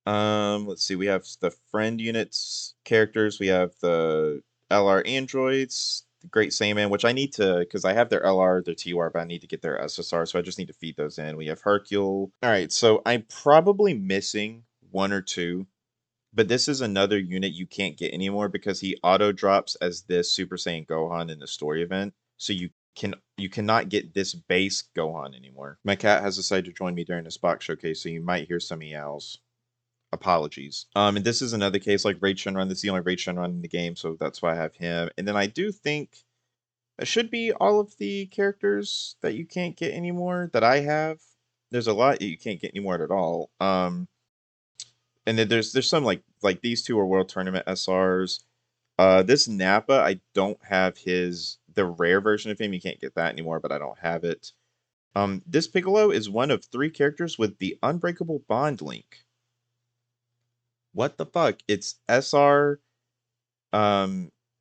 Let's see. We have the friend units characters. We have the LR androids, the Great Saiyaman, which I need to because I have their LR, their TR, but I need to get their SSR, so I just need to feed those in. We have Hercule. All right, so I'm probably missing one or two, but this is another unit you can't get anymore because he auto drops as this Super Saiyan Gohan in the story event. So you cannot get this base Gohan anymore. My cat has decided to join me during this box showcase, so you might hear some meows. Apologies. And this is another case like Raid Shenron. This is the only Raid Shenron in the game, so that's why I have him. And then I do think that should be all of the characters that you can't get anymore that I have. There's a lot that you can't get anymore at all. And then there's some like these two are World Tournament SRs. This Nappa, I don't have the rare version of him. You can't get that anymore, but I don't have it. This Piccolo is one of 3 characters with the Unbreakable Bond link. What the fuck? It's SR,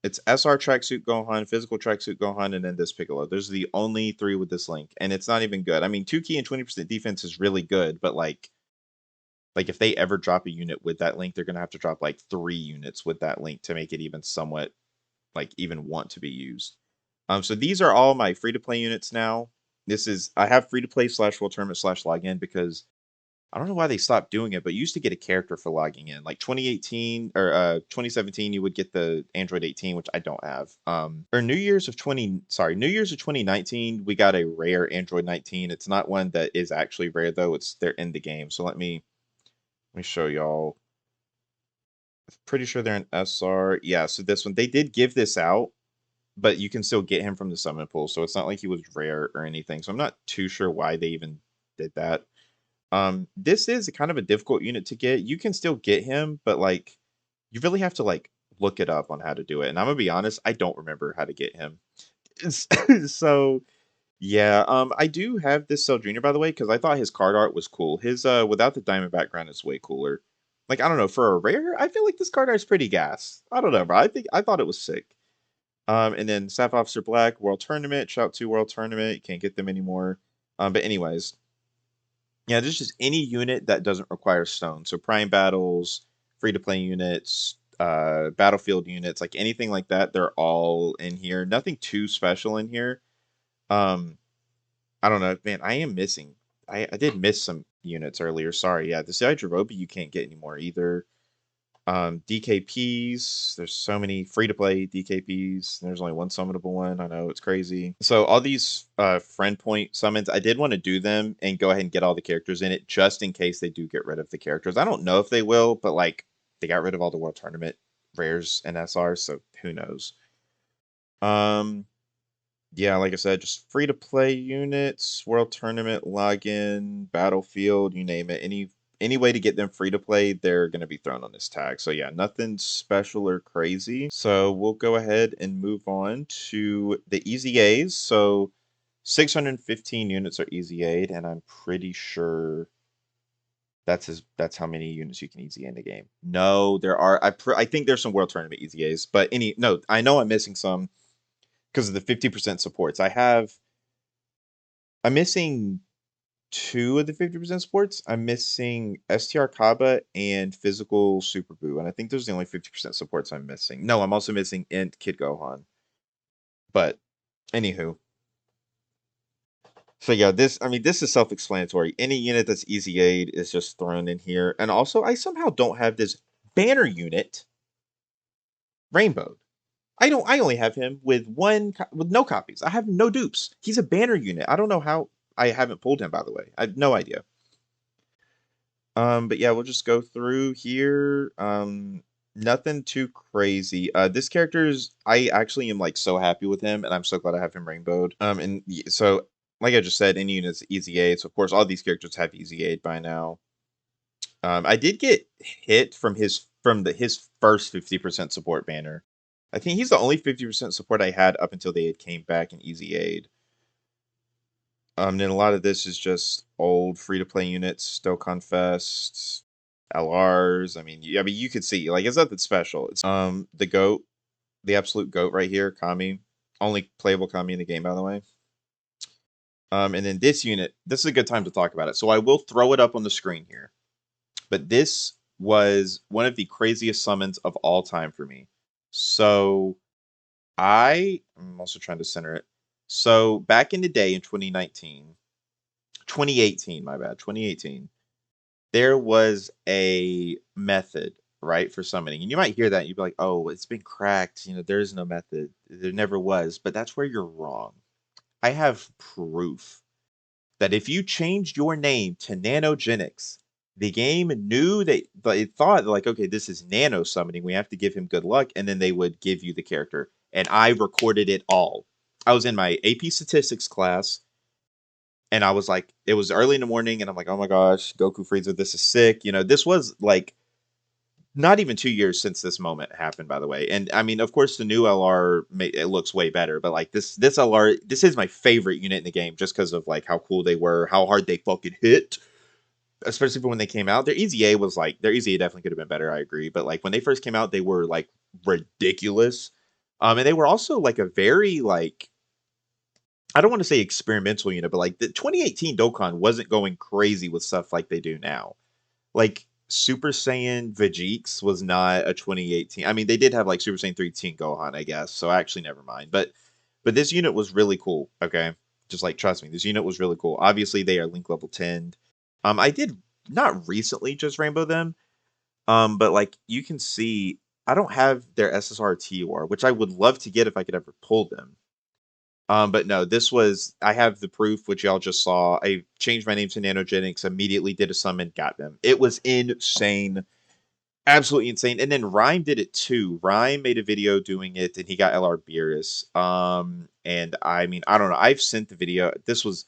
It's SR tracksuit Gohan, physical tracksuit Gohan, and then this Piccolo. Those are the only 3 with this link, and it's not even good. I mean, 2 key and 20% defense is really good, but like if they ever drop a unit with that link, they're gonna have to drop like 3 units with that link to make it even somewhat like even want to be used. So these are all my free to play units now. This is I have free to play slash world tournament slash login because I don't know why they stopped doing it, but you used to get a character for logging in. Like 2018 or 2017, you would get the Android 18, which I don't have. Or New Year's of 2019, we got a rare Android 19. It's not one that is actually rare though. They're in the game. So let me show y'all. Pretty sure they're an SR. Yeah, so this one they did give this out, but you can still get him from the summon pool. So it's not like he was rare or anything. So I'm not too sure why they even did that. This is kind of a difficult unit to get. You can still get him, but like you really have to like look it up on how to do it. And I'm gonna be honest, I don't remember how to get him. So yeah, I do have this Cell Junior by the way, because I thought his card art was cool. His without the diamond background is way cooler. Like I don't know, for a rare, I feel like this card art is pretty gas. I don't know, bro. I thought it was sick. And then Staff Officer Black, World Tournament, Shout 2 World Tournament. You can't get them anymore. But anyways, yeah, there's just any unit that doesn't require stone. So Prime Battles, free to play units, Battlefield units, like anything like that, they're all in here. Nothing too special in here. Um, I don't know, man. I am missing. I did miss some units earlier. Sorry. Yeah, the Hydrovobi you can't get anymore either. DKPs, there's so many free to play DKPs. There's only one summonable one. I know it's crazy. So all these friend point summons, I did want to do them and go ahead and get all the characters in it just in case they do get rid of the characters. I don't know if they will, but like they got rid of all the World Tournament rares and SRs, so who knows. Um yeah, like I said, just free to play units, World Tournament, login, Battlefield, you name it. Any way to get them free to play, they're going to be thrown on this tag. So yeah, nothing special or crazy. So we'll go ahead and move on to the Easy A's. So 615 units are Easy Aid, and I'm pretty sure that's how many units you can easy in the game. No, there are I think there's some World Tournament Easy A's, but no, I know I'm missing some because of the 50% supports. I'm missing 2 of the 50% supports. I'm missing STR Kaba and Physical Super Boo, and I think those are the only 50% supports I'm missing. No, I'm also missing Int Kid Gohan. But anywho. So yeah, this is self-explanatory. Any unit that's easy aid is just thrown in here. And also I somehow don't have this banner unit rainbowed. I only have him with with no copies. I have no dupes. He's a banner unit. I don't know how I haven't pulled him, by the way. I have no idea. But yeah, we'll just go through here. Nothing too crazy. This character's I actually am like so happy with him, and I'm so glad I have him rainbowed. So like I just said, any unit's easy aid. So of course all these characters have easy aid by now. I did get hit from his first 50% support banner. I think he's the only 50% support I had up until they had came back in easy aid. Then a lot of this is just old free to play units, Dokkan Fest, LRs. I mean, you could see like it's nothing special. It's the goat, the absolute goat right here, Kami, only playable Kami in the game, by the way. And then this unit, this is a good time to talk about it. So I will throw it up on the screen here, but this was one of the craziest summons of all time for me. So I'm also trying to center it. So back in the day in 2018, my bad, 2018, there was a method, right, for summoning. And you might hear that and you'd be like, oh, it's been cracked. There is no method. There never was. But that's where you're wrong. I have proof that if you changed your name to Nanogenics, the game knew that it thought like, okay, this is nano summoning. We have to give him good luck, and then they would give you the character. And I recorded it all. I was in my AP statistics class, and I was like, it was early in the morning, and I'm like, oh my gosh, Goku Frieza, this is sick. This was like not even 2 years since this moment happened, by the way. And I mean, of course, the new LR it looks way better, but like this LR, this is my favorite unit in the game just because of like how cool they were, how hard they fucking hit, especially for when they came out. Their EZA was like their EZA definitely could have been better. I agree, but like when they first came out, they were like ridiculous. And they were also like a very like I don't want to say experimental unit, but like the 2018 Dokkan wasn't going crazy with stuff like they do now. Like Super Saiyan Vegeks was not a 2018. I mean, they did have like Super Saiyan 3 Teen Gohan, I guess. So actually, never mind. But this unit was really cool. Okay, just like trust me, this unit was really cool. Obviously, they are link level 10. I did not recently just rainbow them. But like you can see, I don't have their SSR TOR, which I would love to get if I could ever pull them. But no, this was I have the proof, which y'all just saw. I changed my name to Nanogenics, immediately did a summon, got them. It was insane, absolutely insane. And then Rhyme did it too. Rhyme made a video doing it, and he got LR Beerus. And I mean, I don't know. I've sent the video. This was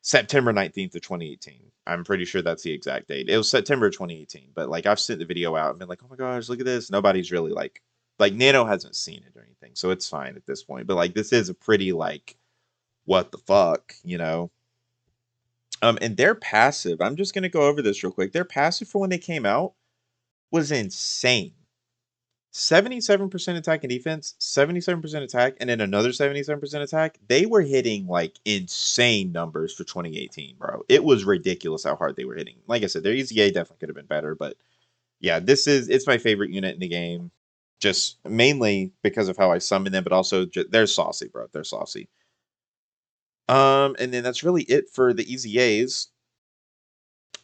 September 19th of 2018. I'm pretty sure that's the exact date. It was September 2018, but like I've sent the video out and been like, oh my gosh, look at this. Nobody's really like Nano hasn't seen it or anything, so it's fine at this point. But like this is a pretty like what the fuck, you know? And their passive, I'm just gonna go over this real quick. Their passive for when they came out was insane. 77% attack and defense, 77% attack, and then another 77% attack. They were hitting like insane numbers for 2018, bro. It was ridiculous how hard they were hitting. Like I said, their EZA definitely could have been better, but yeah, it's my favorite unit in the game. Just mainly because of how I summon them, but also they're saucy, bro. They're saucy. And then that's really it for the EZAs.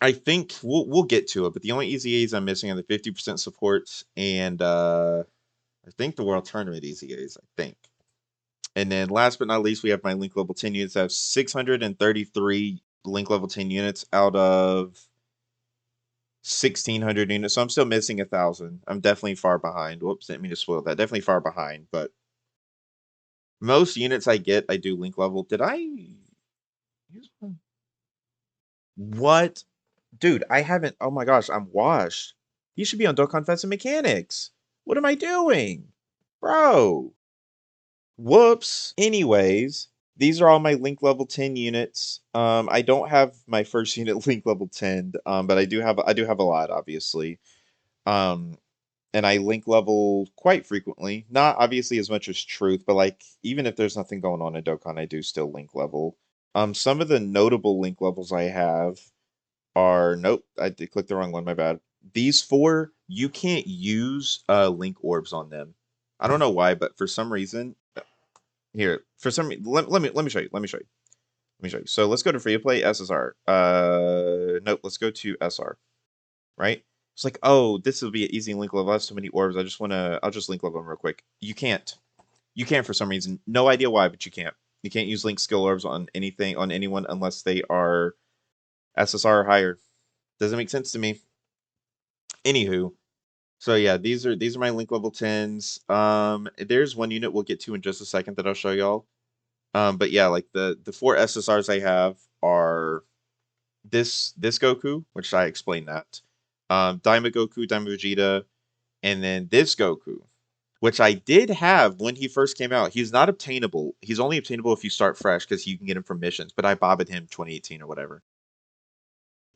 I think we'll get to it, but the only EZAs I'm missing are the 50% supports and I think the World Tournament EZAs, I think. And then last but not least, we have my link level 10 units. I have 633 link level 10 units out of 1,600 units. So I'm still missing 1,000. I'm definitely far behind. Whoops, didn't mean to spoil that. Definitely far behind, but most units I get, I do link level. Did I use one? What? Dude, I haven't. Oh my gosh, I'm washed. You should be on Dokkan Fest and Mechanics. What am I doing? Bro. Whoops. Anyways, these are all my link level 10 units. I don't have my first unit link level 10, but I do have a lot, obviously. Um, and I link level quite frequently. Not obviously as much as Truth, but like even if there's nothing going on in Dokkan, I do still link level. Some of the notable link levels I have are nope, I did click the wrong one, my bad. These four, you can't use link orbs on them. I don't know why, but for some reason, here, for some reason, let me show you. Let me show you. Let me show you. So let's go to free to play SSR. Nope, let's go to SR. Right? It's like, oh, this will be an easy link level. I have so many orbs. I'll just link level them real quick. You can't. You can't for some reason. No idea why, but you can't. You can't use link skill orbs on anything, on anyone, unless they are SSR or higher. Doesn't make sense to me. Anywho, so yeah, these are my link level 10s. There's one unit we'll get to in just a second that I'll show y'all. But yeah, like the four SSRs I have are this Goku, which I explained that. Daima Goku, Daima Vegeta, and then this Goku, which I did have when he first came out. He's not obtainable. He's only obtainable if you start fresh because you can get him from missions. But I bobbed him 2018 or whatever.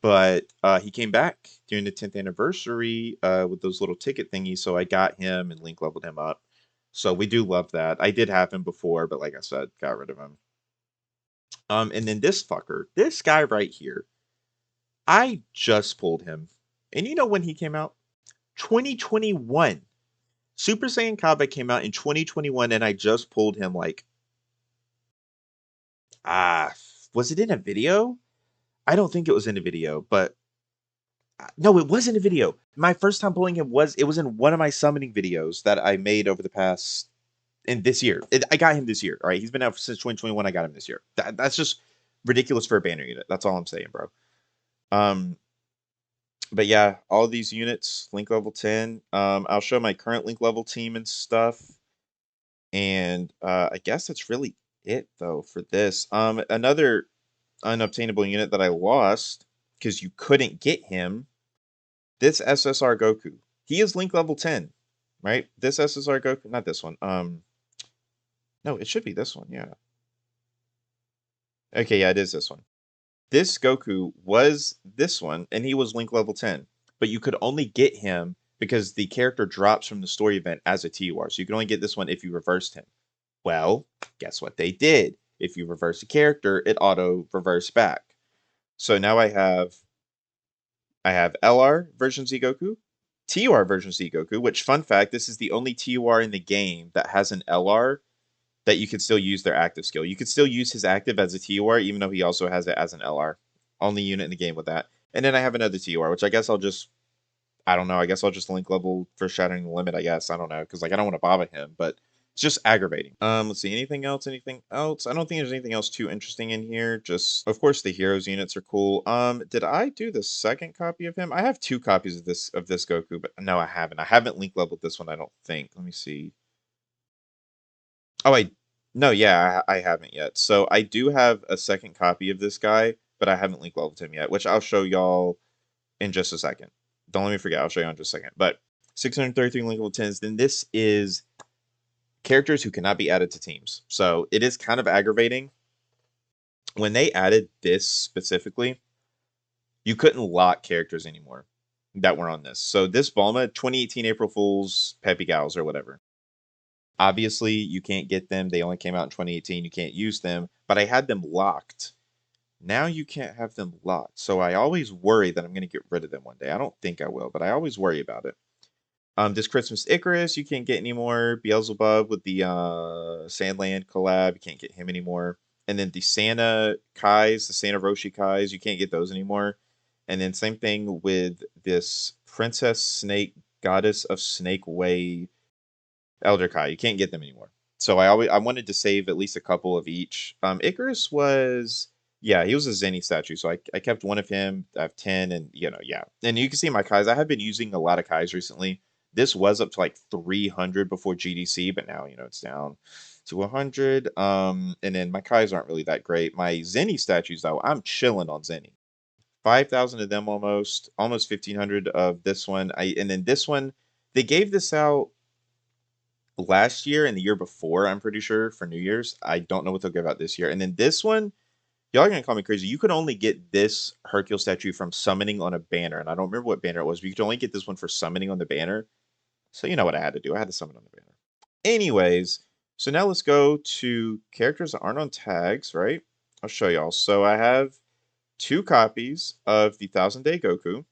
But he came back during the 10th anniversary with those little ticket thingies, so I got him and link leveled him up. So we do love that. I did have him before, but like I said, got rid of him. And then this fucker, this guy right here, I just pulled him. And you know when he came out? 2021. Super Saiyan Kaba came out in 2021, and I just pulled him like, ah, was it in a video? I don't think it was in a video, but no, it wasn't a video. My first time pulling him it was in one of my summoning videos that I made over the past in this year. I got him this year. All right, he's been out since 2021. I got him this year. That's just ridiculous for a banner unit. That's all I'm saying, bro. Um, but yeah, all these units link level 10. I'll show my current link level team and stuff. And I guess that's really it though for this. Another unobtainable unit that I lost because you couldn't get him. This SSR Goku. He is link level 10, right? This SSR Goku, not this one. No, it should be this one. Yeah. Okay, yeah, it is this one. This Goku was this one, and he was link level 10, but you could only get him because the character drops from the story event as a TUR. So you can only get this one if you reversed him. Well, guess what they did? If you reverse a character, it auto reverse back. So now I have LR version Z Goku, TUR version Z Goku, which fun fact, this is the only TUR in the game that has an LR that you can still use their active skill. You could still use his active as a TUR, even though he also has it as an LR. Only unit in the game with that. And then I have another TUR, which I guess I don't know. I guess I'll just link level for Shattering the Limit, I guess. I don't know, because like I don't want to bother him, but it's just aggravating. Let's see. Anything else? Anything else? I don't think there's anything else too interesting in here. Just of course the heroes units are cool. Did I do the second copy of him? I have two copies of this Goku, but no, I haven't. I haven't link leveled this one, I don't think. Let me see. Oh, I no, yeah, I haven't yet. So I do have a second copy of this guy, but I haven't link leveled him yet, which I'll show y'all in just a second. Don't let me forget. I'll show you in just a second. But 633 linkable 10s, then this is characters who cannot be added to teams. So it is kind of aggravating. When they added this specifically, you couldn't lock characters anymore that were on this. So this Bulma, 2018 April Fool's Peppy Gals or whatever. Obviously, you can't get them. They only came out in 2018. You can't use them. But I had them locked. Now you can't have them locked. So I always worry that I'm going to get rid of them one day. I don't think I will, but I always worry about it. This Christmas Icarus, you can't get anymore. Beelzebub with the Sandland collab, you can't get him anymore. And then the Santa Kais, the Santa Roshi Kais, you can't get those anymore. And then same thing with this Princess Snake, Goddess of Snake Way Elder Kai. You can't get them anymore. So I wanted to save at least a couple of each. Icarus was he was a Zenny statue, so I kept one of him. I have 10, and yeah. And you can see my Kais. I have been using a lot of Kais recently. This was up to like 300 before GDC, but now it's down to 100. And then my Kais aren't really that great. My Zenny statues though, I'm chilling on Zenny. 5,000 of them almost 1,500 of this one. And then this one, they gave this out last year and the year before, I'm pretty sure, for New Year's. I don't know what they'll give out this year. And then this one, y'all are gonna call me crazy. You could only get this Hercule statue from summoning on a banner, and I don't remember what banner it was, but you could only get this one for summoning on the banner. So you know what I had to do. I had to summon on the banner. Anyways, so now let's go to characters that aren't on tags, right? I'll show y'all. So I have two copies of the 1,000-Day Goku,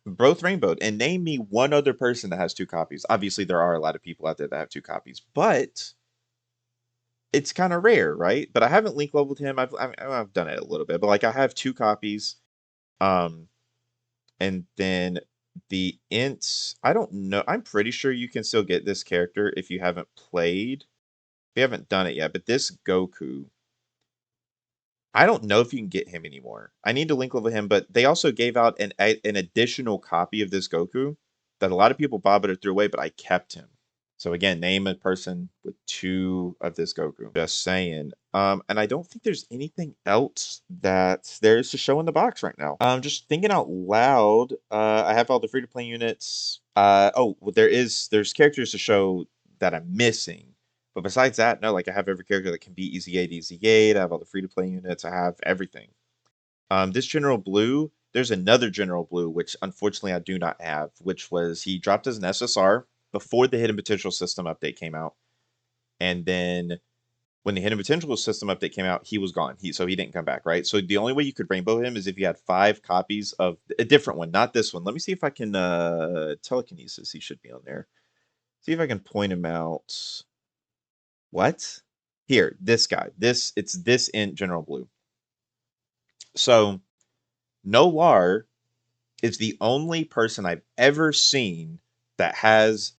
both rainbowed, and name me one other person that has two copies. Obviously, there are a lot of people out there that have two copies, but it's kind of rare, right? But I haven't link leveled him. I've done it a little bit, but like I have two copies. And then the ints, I don't know. I'm pretty sure you can still get this character if you haven't played. We haven't done it yet, but this Goku, I don't know if you can get him anymore. I need to link level him, but they also gave out an additional copy of this Goku that a lot of people bought but it threw away, but I kept him. So again, name a person with two of this Goku. Just saying. And I don't think there's anything else that there is to show in the box right now. Just thinking out loud. I have all the free-to-play units. Well, there's characters to show that I'm missing. But besides that, no, like I have every character that can be Easy 8, Easy 8. I have all the free-to-play units. I have everything. This General Blue, there's another General Blue, which unfortunately I do not have, which was he dropped as an SSR before the Hidden Potential System update came out. And then when the Hidden Potential System update came out, he was gone. So he didn't come back, right? So the only way you could rainbow him is if you had 5 copies of a different one, not this one. Let me see if I can telekinesis. He should be on there. See if I can point him out. What? Here, this guy. It's this in General Blue. So Noir is the only person I've ever seen that has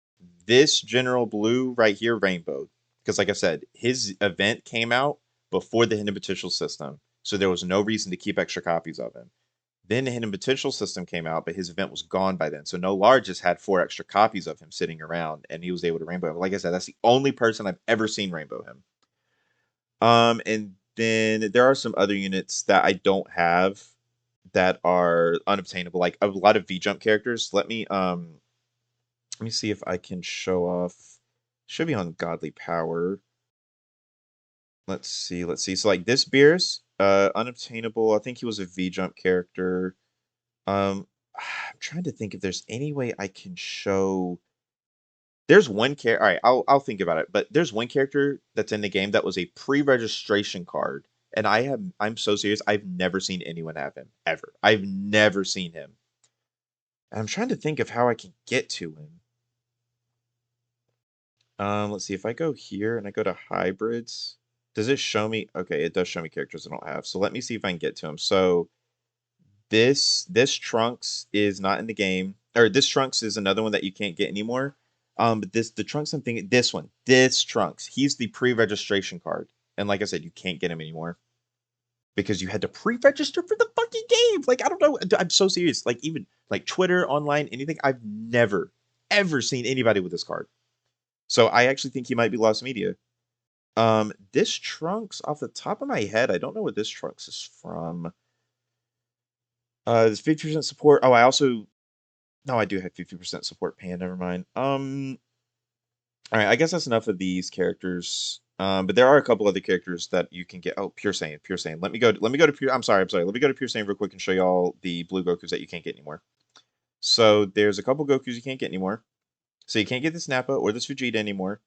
this General Blue right here rainbowed. Because like I said, his event came out before the Hidden Potential System, so there was no reason to keep extra copies of him. Then the Hidden Potential System came out, but his event was gone by then. So Noir just had 4 extra copies of him sitting around, and he was able to rainbow him. Like I said, that's the only person I've ever seen rainbow him. And then there are some other units that I don't have that are unobtainable, like a lot of V jump characters. Let me see if I can show off. Should be on Godly Power. Let's see. So like this Beerus, unobtainable. I think he was a V jump character. I'm trying to think if there's any way I can show. There's one character. All right, I'll think about it. But there's one character that's in the game that was a pre-registration card, and I'm so serious. I've never seen anyone have him ever. I've never seen him. And I'm trying to think of how I can get to him. Let's see if I go here and I go to hybrids. Does it show me? Okay, it does show me characters I don't have. So let me see if I can get to him. So this Trunks is not in the game, or this Trunks is another one that you can't get anymore. But the Trunks I'm thinking this Trunks, he's the pre-registration card, and like I said, you can't get him anymore because you had to pre-register for the fucking game. Like I don't know, I'm so serious. Like even like Twitter, online, anything, I've never ever seen anybody with this card. So I actually think he might be lost media. This Trunks, off the top of my head, I don't know where this Trunks is from. There's 50% support. Oh, I also no, I do have 50% support pan, never mind. All right, I guess that's enough of these characters. But there are a couple other characters that you can get. Oh, Pure Saiyan, Pure Saiyan. Let me go to Pure. I'm sorry. Let me go to Pure Saiyan real quick and show y'all the blue Gokus that you can't get anymore. So there's a couple Gokus you can't get anymore. So you can't get this Nappa or this Vegeta anymore.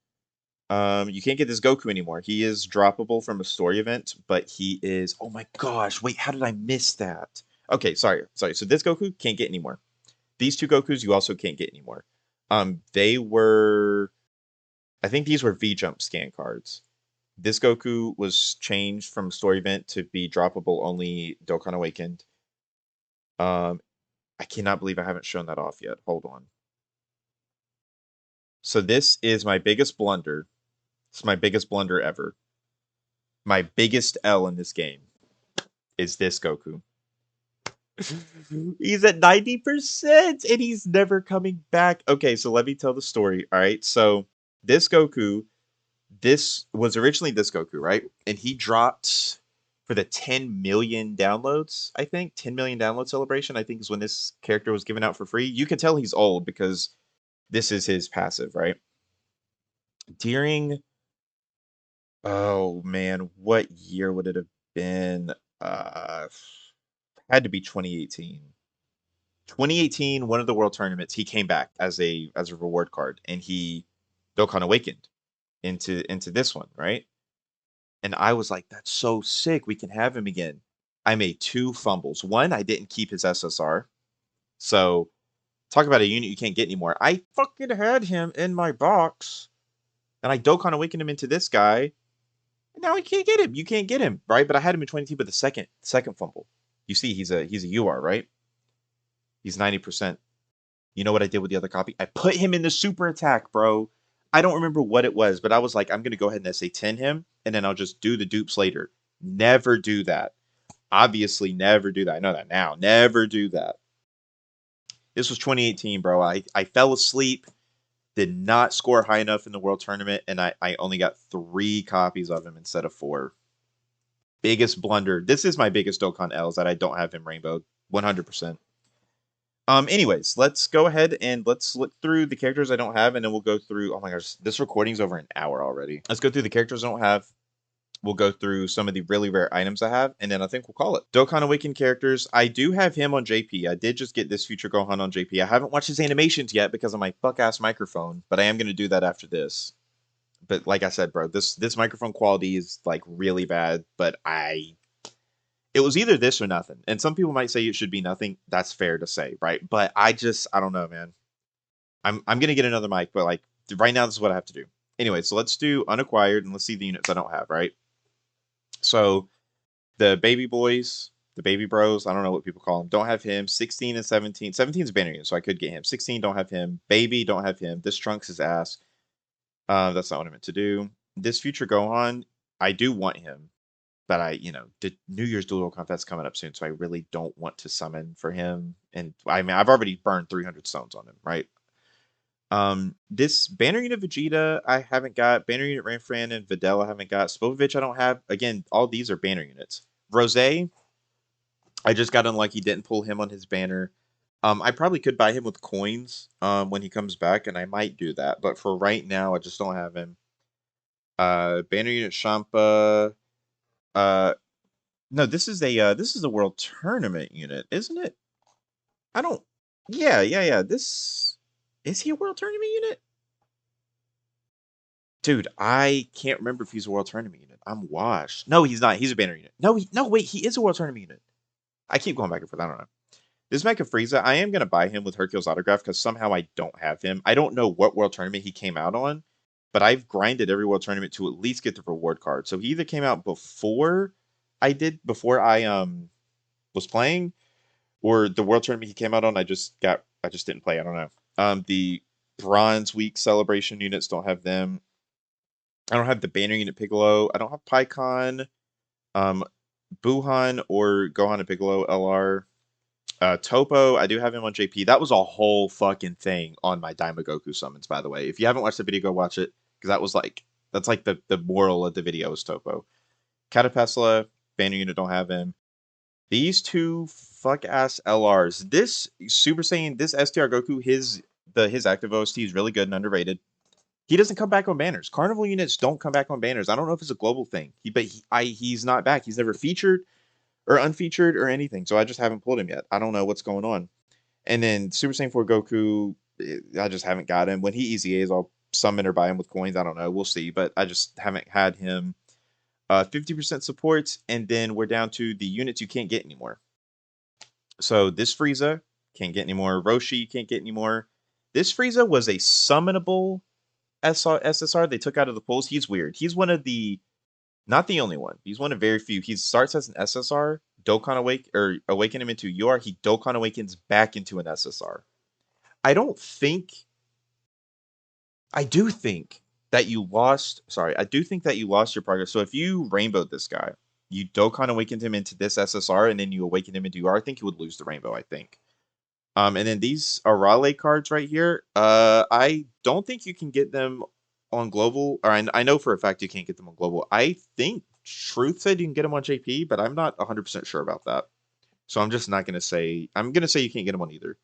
You can't get this Goku anymore. He is droppable from a story event, but he is. Oh my gosh! Wait, how did I miss that? Okay, sorry. So this Goku can't get anymore. These two Gokus you also can't get anymore. They were. I think these were V Jump scan cards. This Goku was changed from story event to be droppable only Dokkan Awakened. Um, I cannot believe I haven't shown that off yet. Hold on. So this is my biggest blunder. It's my biggest blunder ever. My biggest L in this game is this Goku. He's at 90% and he's never coming back. Okay, so let me tell the story. All right. So this Goku, this was originally this Goku, right? And he dropped for the 10 million downloads, I think. 10 million download celebration, I think, is when this character was given out for free. You can tell he's old because this is his passive, right? During, oh man, what year would it have been? Had to be 2018. 2018, one of the world tournaments, he came back as a reward card, and he Dokkan awakened into this one, right? And I was like, that's so sick. We can have him again. I made two fumbles. One, I didn't keep his SSR. So talk about a unit you can't get anymore. I fucking had him in my box, and I Dokkan awakened him into this guy. And now we can't get him. You can't get him, right? But I had him in 20 but the second fumble. You see, he's a UR, right? He's 90%. You know what I did with the other copy? I put him in the super attack, bro. I don't remember what it was, but I was like, I'm gonna go ahead and SA10 him, and then I'll just do the dupes later. Never do that. Obviously, never do that. I know that now. Never do that. This was 2018, bro. I fell asleep, did not score high enough in the world tournament, and I only got 3 copies of him instead of 4. Biggest blunder. This is my biggest Dokkan L's that I don't have him rainbow. 100%. Anyways, let's go ahead and let's look through the characters I don't have, and then we'll go through. Oh my gosh, this recording's over an hour already. Let's go through the characters I don't have. We'll go through some of the really rare items I have, and then I think we'll call it. Dokkan Awakened characters. I do have him on JP. I did just get this Future Gohan on JP. I haven't watched his animations yet because of my fuck-ass microphone, but I am going to do that after this. But like I said, bro, this microphone quality is like really bad, but it was either this or nothing. And some people might say it should be nothing. That's fair to say, right? But I don't know, man. I'm gonna get another mic, but like right now, this is what I have to do. Anyway, so let's do unacquired and let's see the units I don't have, right? So the baby boys, the baby bros, I don't know what people call them, don't have him. 16 and 17. 17 is a banner unit, so I could get him. 16 don't have him. Baby don't have him. This Trunks is ass. That's not what I meant to do. This Future Gohan, I do want him. But the New Year's Duel Contest coming up soon, so I really don't want to summon for him. And I mean, I've already burned 300 stones on him, right? This Banner Unit Vegeta, I haven't got. Banner Unit Ranfran and Videl, I haven't got. Spovovich, I don't have. Again, all these are banner units. Rose, I just got unlucky, didn't pull him on his banner. I probably could buy him with coins when he comes back, and I might do that. But for right now, I just don't have him. Banner Unit Champa. No, this is a world tournament unit, isn't it? I don't Yeah. This is he a world tournament unit? Dude, I can't remember if he's a world tournament unit. I'm washed. No, he's not. He's a banner unit. No, wait, he is a world tournament unit. I keep going back and forth. I don't know. This Mecha Frieza, I am gonna buy him with Hercule's autograph because somehow I don't have him. I don't know what world tournament he came out on, but I've grinded every world tournament to at least get the reward card. So he either came out before I was playing, or the world tournament he came out on, I just didn't play. I don't know. The Bronze Week celebration units don't have them. I don't have the banner unit Piccolo. I don't have PyCon, um, Buhan or Gohan and Piccolo LR. Topo, I do have him on JP. That was a whole fucking thing on my Daimogoku summons, by the way. If you haven't watched the video, go watch it because that's like the moral of the video is Topo. Catapesla, banner unit don't have him. These two fuck ass LRs. This Super Saiyan, this STR Goku, his active OST is really good and underrated. He doesn't come back on banners. Carnival units don't come back on banners. I don't know if it's a global thing. He's not back. He's never featured or unfeatured or anything. So I just haven't pulled him yet. I don't know what's going on. And then Super Saiyan 4 Goku, I just haven't got him. When he EZAs, I'll summon or buy him with coins. I don't know. We'll see. But I just haven't had him. 50% supports, and then we're down to the units you can't get anymore. So this Frieza can't get anymore. Roshi you can't get anymore. This Frieza was a summonable SSR they took out of the pools. He's weird. He's one of the, not the only one. He's one of very few. He starts as an SSR. Awaken him into UR. He Dokkan awakens back into an SSR. I don't think. I do think that you lost. Sorry, I do think that you lost your progress. So if you rainbowed this guy, you Dokkan awakened him into this SSR, and then you awakened him into UR, I think you would lose the rainbow. I think. And then these Arale cards right here, I don't think you can get them on global. Or I know for a fact you can't get them on global. I think Truth said you can get them on JP, but I'm not 100% sure about that. So I'm just not gonna say. I'm gonna say you can't get them on either.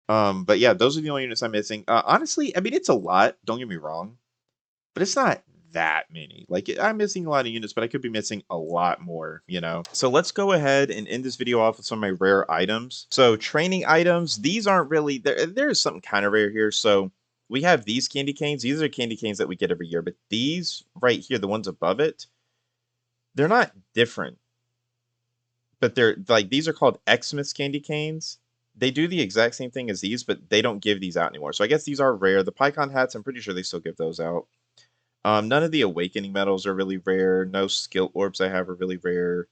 But yeah, those are the only units I'm missing. Honestly, I mean it's a lot. Don't get me wrong, but it's not that many. I'm missing a lot of units, but I could be missing a lot more, you know? So let's go ahead and end this video off with some of my rare items. So training items, these aren't really, there's something kind of rare here. So we have these candy canes. These are candy canes that we get every year, but these right here, the ones above it, they're not different, but they're like, these are called Xmas candy canes. They do the exact same thing as these, but they don't give these out anymore. So I guess these are rare. The PyCon hats, I'm pretty sure they still give those out. None of the awakening medals are really rare. No skill orbs I have are really rare.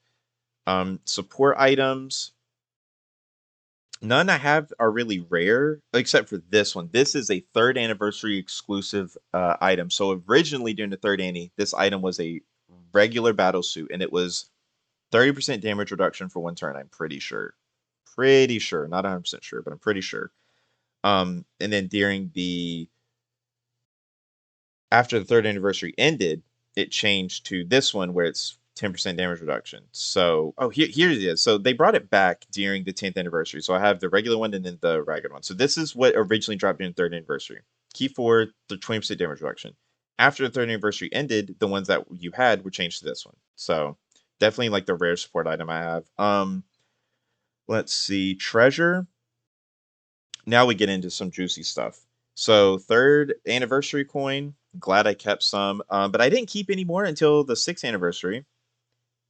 Support items, none I have are really rare, except for this one. This is a third anniversary exclusive item. So originally during the third annie, this item was a regular battle suit, and it was 30% damage reduction for one turn. I'm pretty sure. Pretty sure, not 100% sure, but I'm pretty sure. And then after the third anniversary ended, it changed to this one where it's 10% damage reduction. So, here it is. So they brought it back during the 10th anniversary. So I have the regular one and then the ragged one. So this is what originally dropped during the third anniversary. Key 4, the 20% damage reduction. After the third anniversary ended, the ones that you had were changed to this one. So definitely like the rare support item I have. Let's see, treasure. Now we get into some juicy stuff. So third anniversary coin. Glad I kept some, but I didn't keep any more until the 6th anniversary.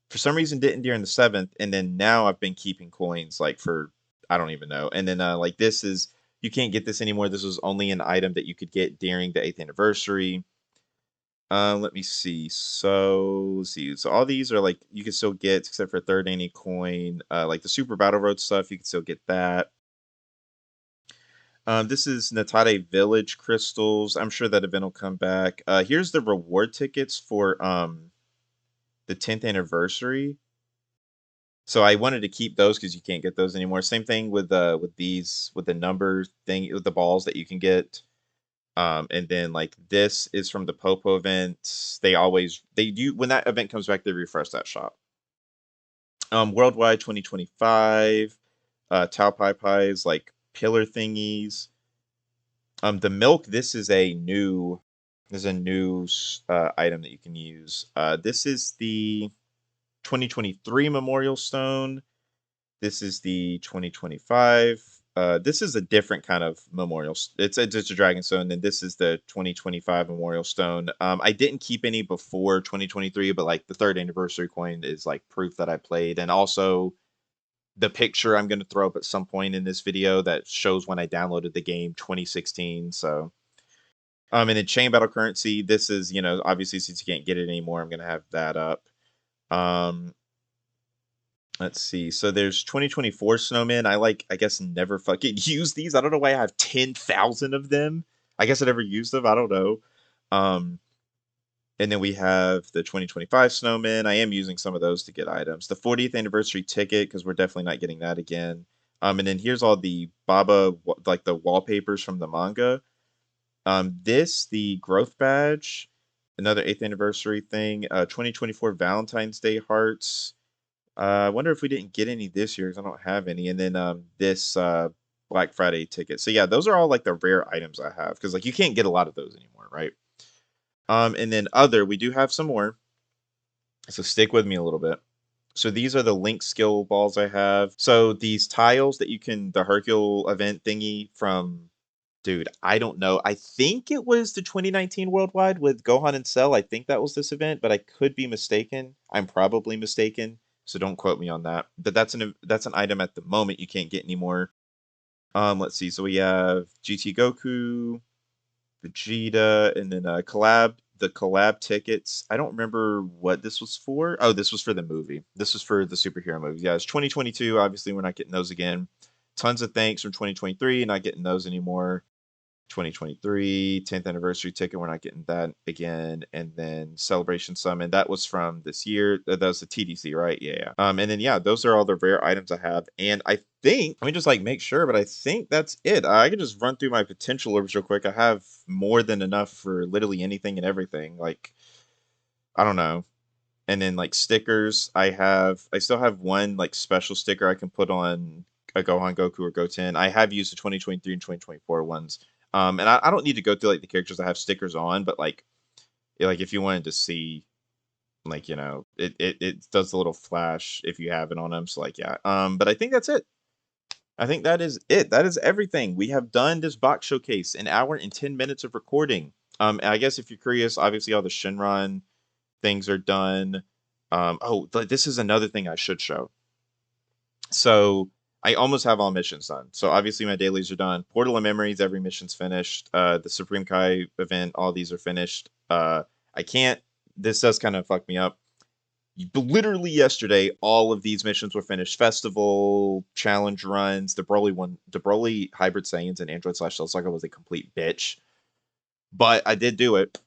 For some reason, didn't during the 7th, and then now I've been keeping coins like for I don't even know. And then like this is you can't get this anymore. This was only an item that you could get during the 8th anniversary. Let me see. So let's see. So all these are like you can still get except for third any coin. Like the Super Battle Road stuff, you can still get that. This is Natate Village crystals. I'm sure that event will come back. Here's the reward tickets for the 10th anniversary. So I wanted to keep those because you can't get those anymore. Same thing with these with the number thing with the balls that you can get. And then like this is from the Popo event. They do when that event comes back, they refresh that shop. Worldwide 2025. Tau Pai Pai's like pillar thingies. The milk. This is a new item that you can use. This is the 2023 Memorial Stone. This is the 2025 this is a different kind of memorial. It's a dragon stone, and this is the 2025 memorial stone. I didn't keep any before 2023, but like the third anniversary coin is like proof that I played, and also the picture I'm going to throw up at some point in this video that shows when I downloaded the game 2016. So, and then chain battle currency. This is, obviously since you can't get it anymore, I'm going to have that up. Um, let's see. So there's 2024 snowmen. I guess never fucking use these. I don't know why I have 10,000 of them. I guess I never used them. I don't know. Um, and then we have the 2025 snowmen. I am using some of those to get items. The 40th anniversary ticket, because we're definitely not getting that again. And then here's all the Baba, like the wallpapers from the manga. The growth badge, another 8th anniversary thing. 2024 Valentine's Day hearts. I wonder if we didn't get any this year because I don't have any. And then this Black Friday ticket. So yeah, those are all like the rare items I have because like you can't get a lot of those anymore, right? And then we do have some more. So stick with me a little bit. So these are the link skill balls I have. So these tiles that you can, the Hercule event thingy from, dude, I don't know. I think it was the 2019 Worldwide with Gohan and Cell. I think that was this event, but I could be mistaken. I'm probably mistaken. So don't quote me on that. But that's an item at the moment you can't get anymore. Let's see. So we have GT Goku, Vegeta, and then the collab tickets. I don't remember what this was for. Oh, this was for the movie. This was for the superhero movie. Yeah, it's 2022. Obviously, we're not getting those again. Tons of thanks from 2023. Not getting those anymore. 2023 10th anniversary ticket. We're not getting that again. And then Celebration Summon. That was from this year. That was the TDC, right? Yeah. And then yeah, those are all the rare items I have. And I think let me just like make sure, but I think that's it. I can just run through my potential orbs real quick. I have more than enough for literally anything and everything. Like I don't know. And then like stickers, I still have one like special sticker I can put on a Gohan, Goku, or Goten. I have used the 2023 and 2024 ones. And I don't need to go through like the characters I have stickers on, but like like if you wanted to see like it does the little flash if you have it on them. So like yeah. But I think that's it. I think that is it. That is everything. We have done this box showcase, an hour and 10 minutes of recording. And I guess if you're curious, obviously all the Shinron things are done. This is another thing I should show. So I almost have all missions done. So obviously my dailies are done. Portal of Memories, every mission's finished. The Supreme Kai event, all these are finished. I can't. This does kind of fuck me up. Literally yesterday, all of these missions were finished. Festival, challenge runs, the Broly Hybrid Saiyans and Android / Cell Saga was a complete bitch. But I did do it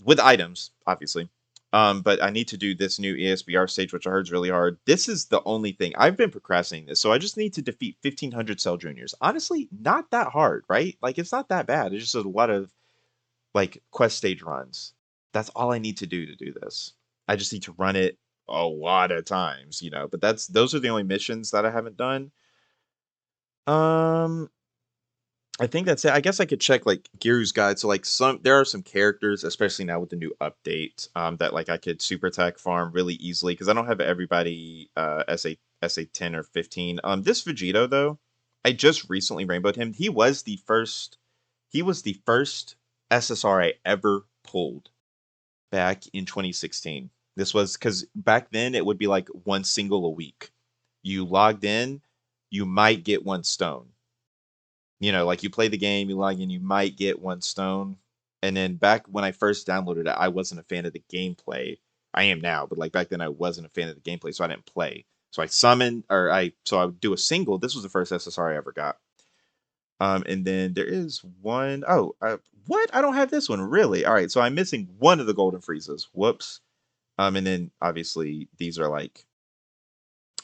with items, obviously. But I need to do this new ESBR stage, which I heard is really hard. This is the only thing I've been procrastinating this, so I just need to defeat 1,500 Cell Juniors. Honestly, not that hard, right? Like it's not that bad. It's just a lot of like quest stage runs. That's all I need to do this. I just need to run it a lot of times, But those are the only missions that I haven't done. Um, I think that's it. I guess I could check like Giru's guide. So like there are some characters, especially now with the new update, that like I could super attack farm really easily because I don't have everybody SA 10 or 15. This Vegito though, I just recently rainbowed him. He was the first SSR I ever pulled back in 2016. This was because back then it would be like one single a week. You logged in, you might get one stone. Like you play the game, you log in, you might get one stone. And then back when I first downloaded it, I wasn't a fan of the gameplay. I am now, but like back then I wasn't a fan of the gameplay, so I didn't play. So I would do a single. This was the first SSR I ever got. And then there is one. Oh, what? I don't have this one really. All right, so I'm missing one of the golden freezes. Whoops. And then obviously these are like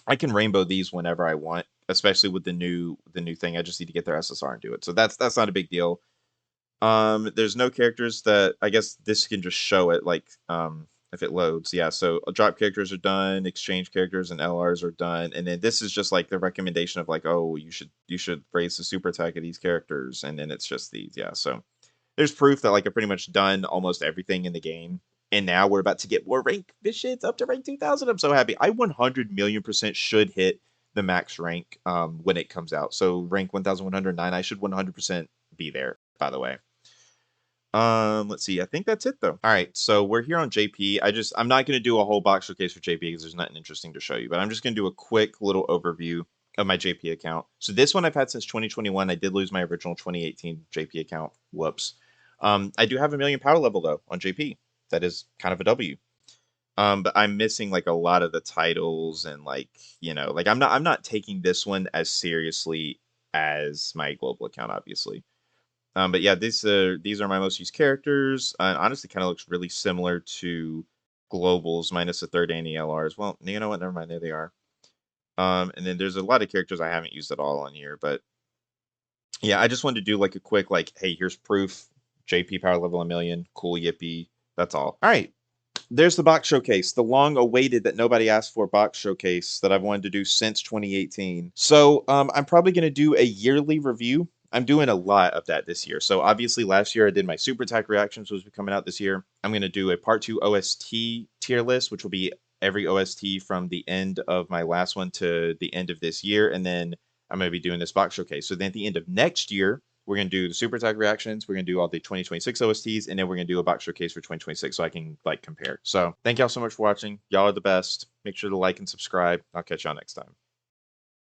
I can rainbow these whenever I want, especially with the new thing. I just need to get their SSR and do it. So that's not a big deal. There's no characters that I guess this can just show it like if it loads. Yeah, so drop characters are done, exchange characters and LRs are done, and then this is just like the recommendation of like, oh, you should raise the super attack of these characters, and then it's just these. Yeah, so there's proof that like I've pretty much done almost everything in the game. And now we're about to get more rank. This shit's up to rank 2000. I'm so happy. I 100 million% should hit the max rank when it comes out. So rank 1109, I should 100% be there, by the way. Let's see. I think that's it though. All right, so we're here on JP. I'm not going to do a whole box showcase for JP because there's nothing interesting to show you, but I'm just going to do a quick little overview of my JP account. So this one I've had since 2021. I did lose my original 2018 JP account. Whoops. I do have a million power level though on JP. That is kind of a W. But I'm missing like a lot of the titles and like, like I'm not taking this one as seriously as my global account, obviously. But yeah, these are my most used characters. And honestly, kind of looks really similar to Globals minus the third anti-LRs. Well, you know what? Never mind. There they are. And then there's a lot of characters I haven't used at all on here. But yeah, I just wanted to do like a quick like, hey, here's proof. JP power level a million. Cool yippee. That's all. All right. There's the box showcase, the long awaited that nobody asked for box showcase that I've wanted to do since 2018. So I'm probably going to do a yearly review. I'm doing a lot of that this year. So obviously last year I did my Super Attack reactions, which will be coming out this year. I'm going to do a part 2 OST tier list, which will be every OST from the end of my last one to the end of this year. And then I'm going to be doing this box showcase. So then at the end of next year, we're going to do the Super Attack reactions. We're going to do all the 2026 OSTs, and then we're going to do a box showcase for 2026 so I can like compare. So thank y'all so much for watching. Y'all are the best. Make sure to like and subscribe. I'll catch y'all next time.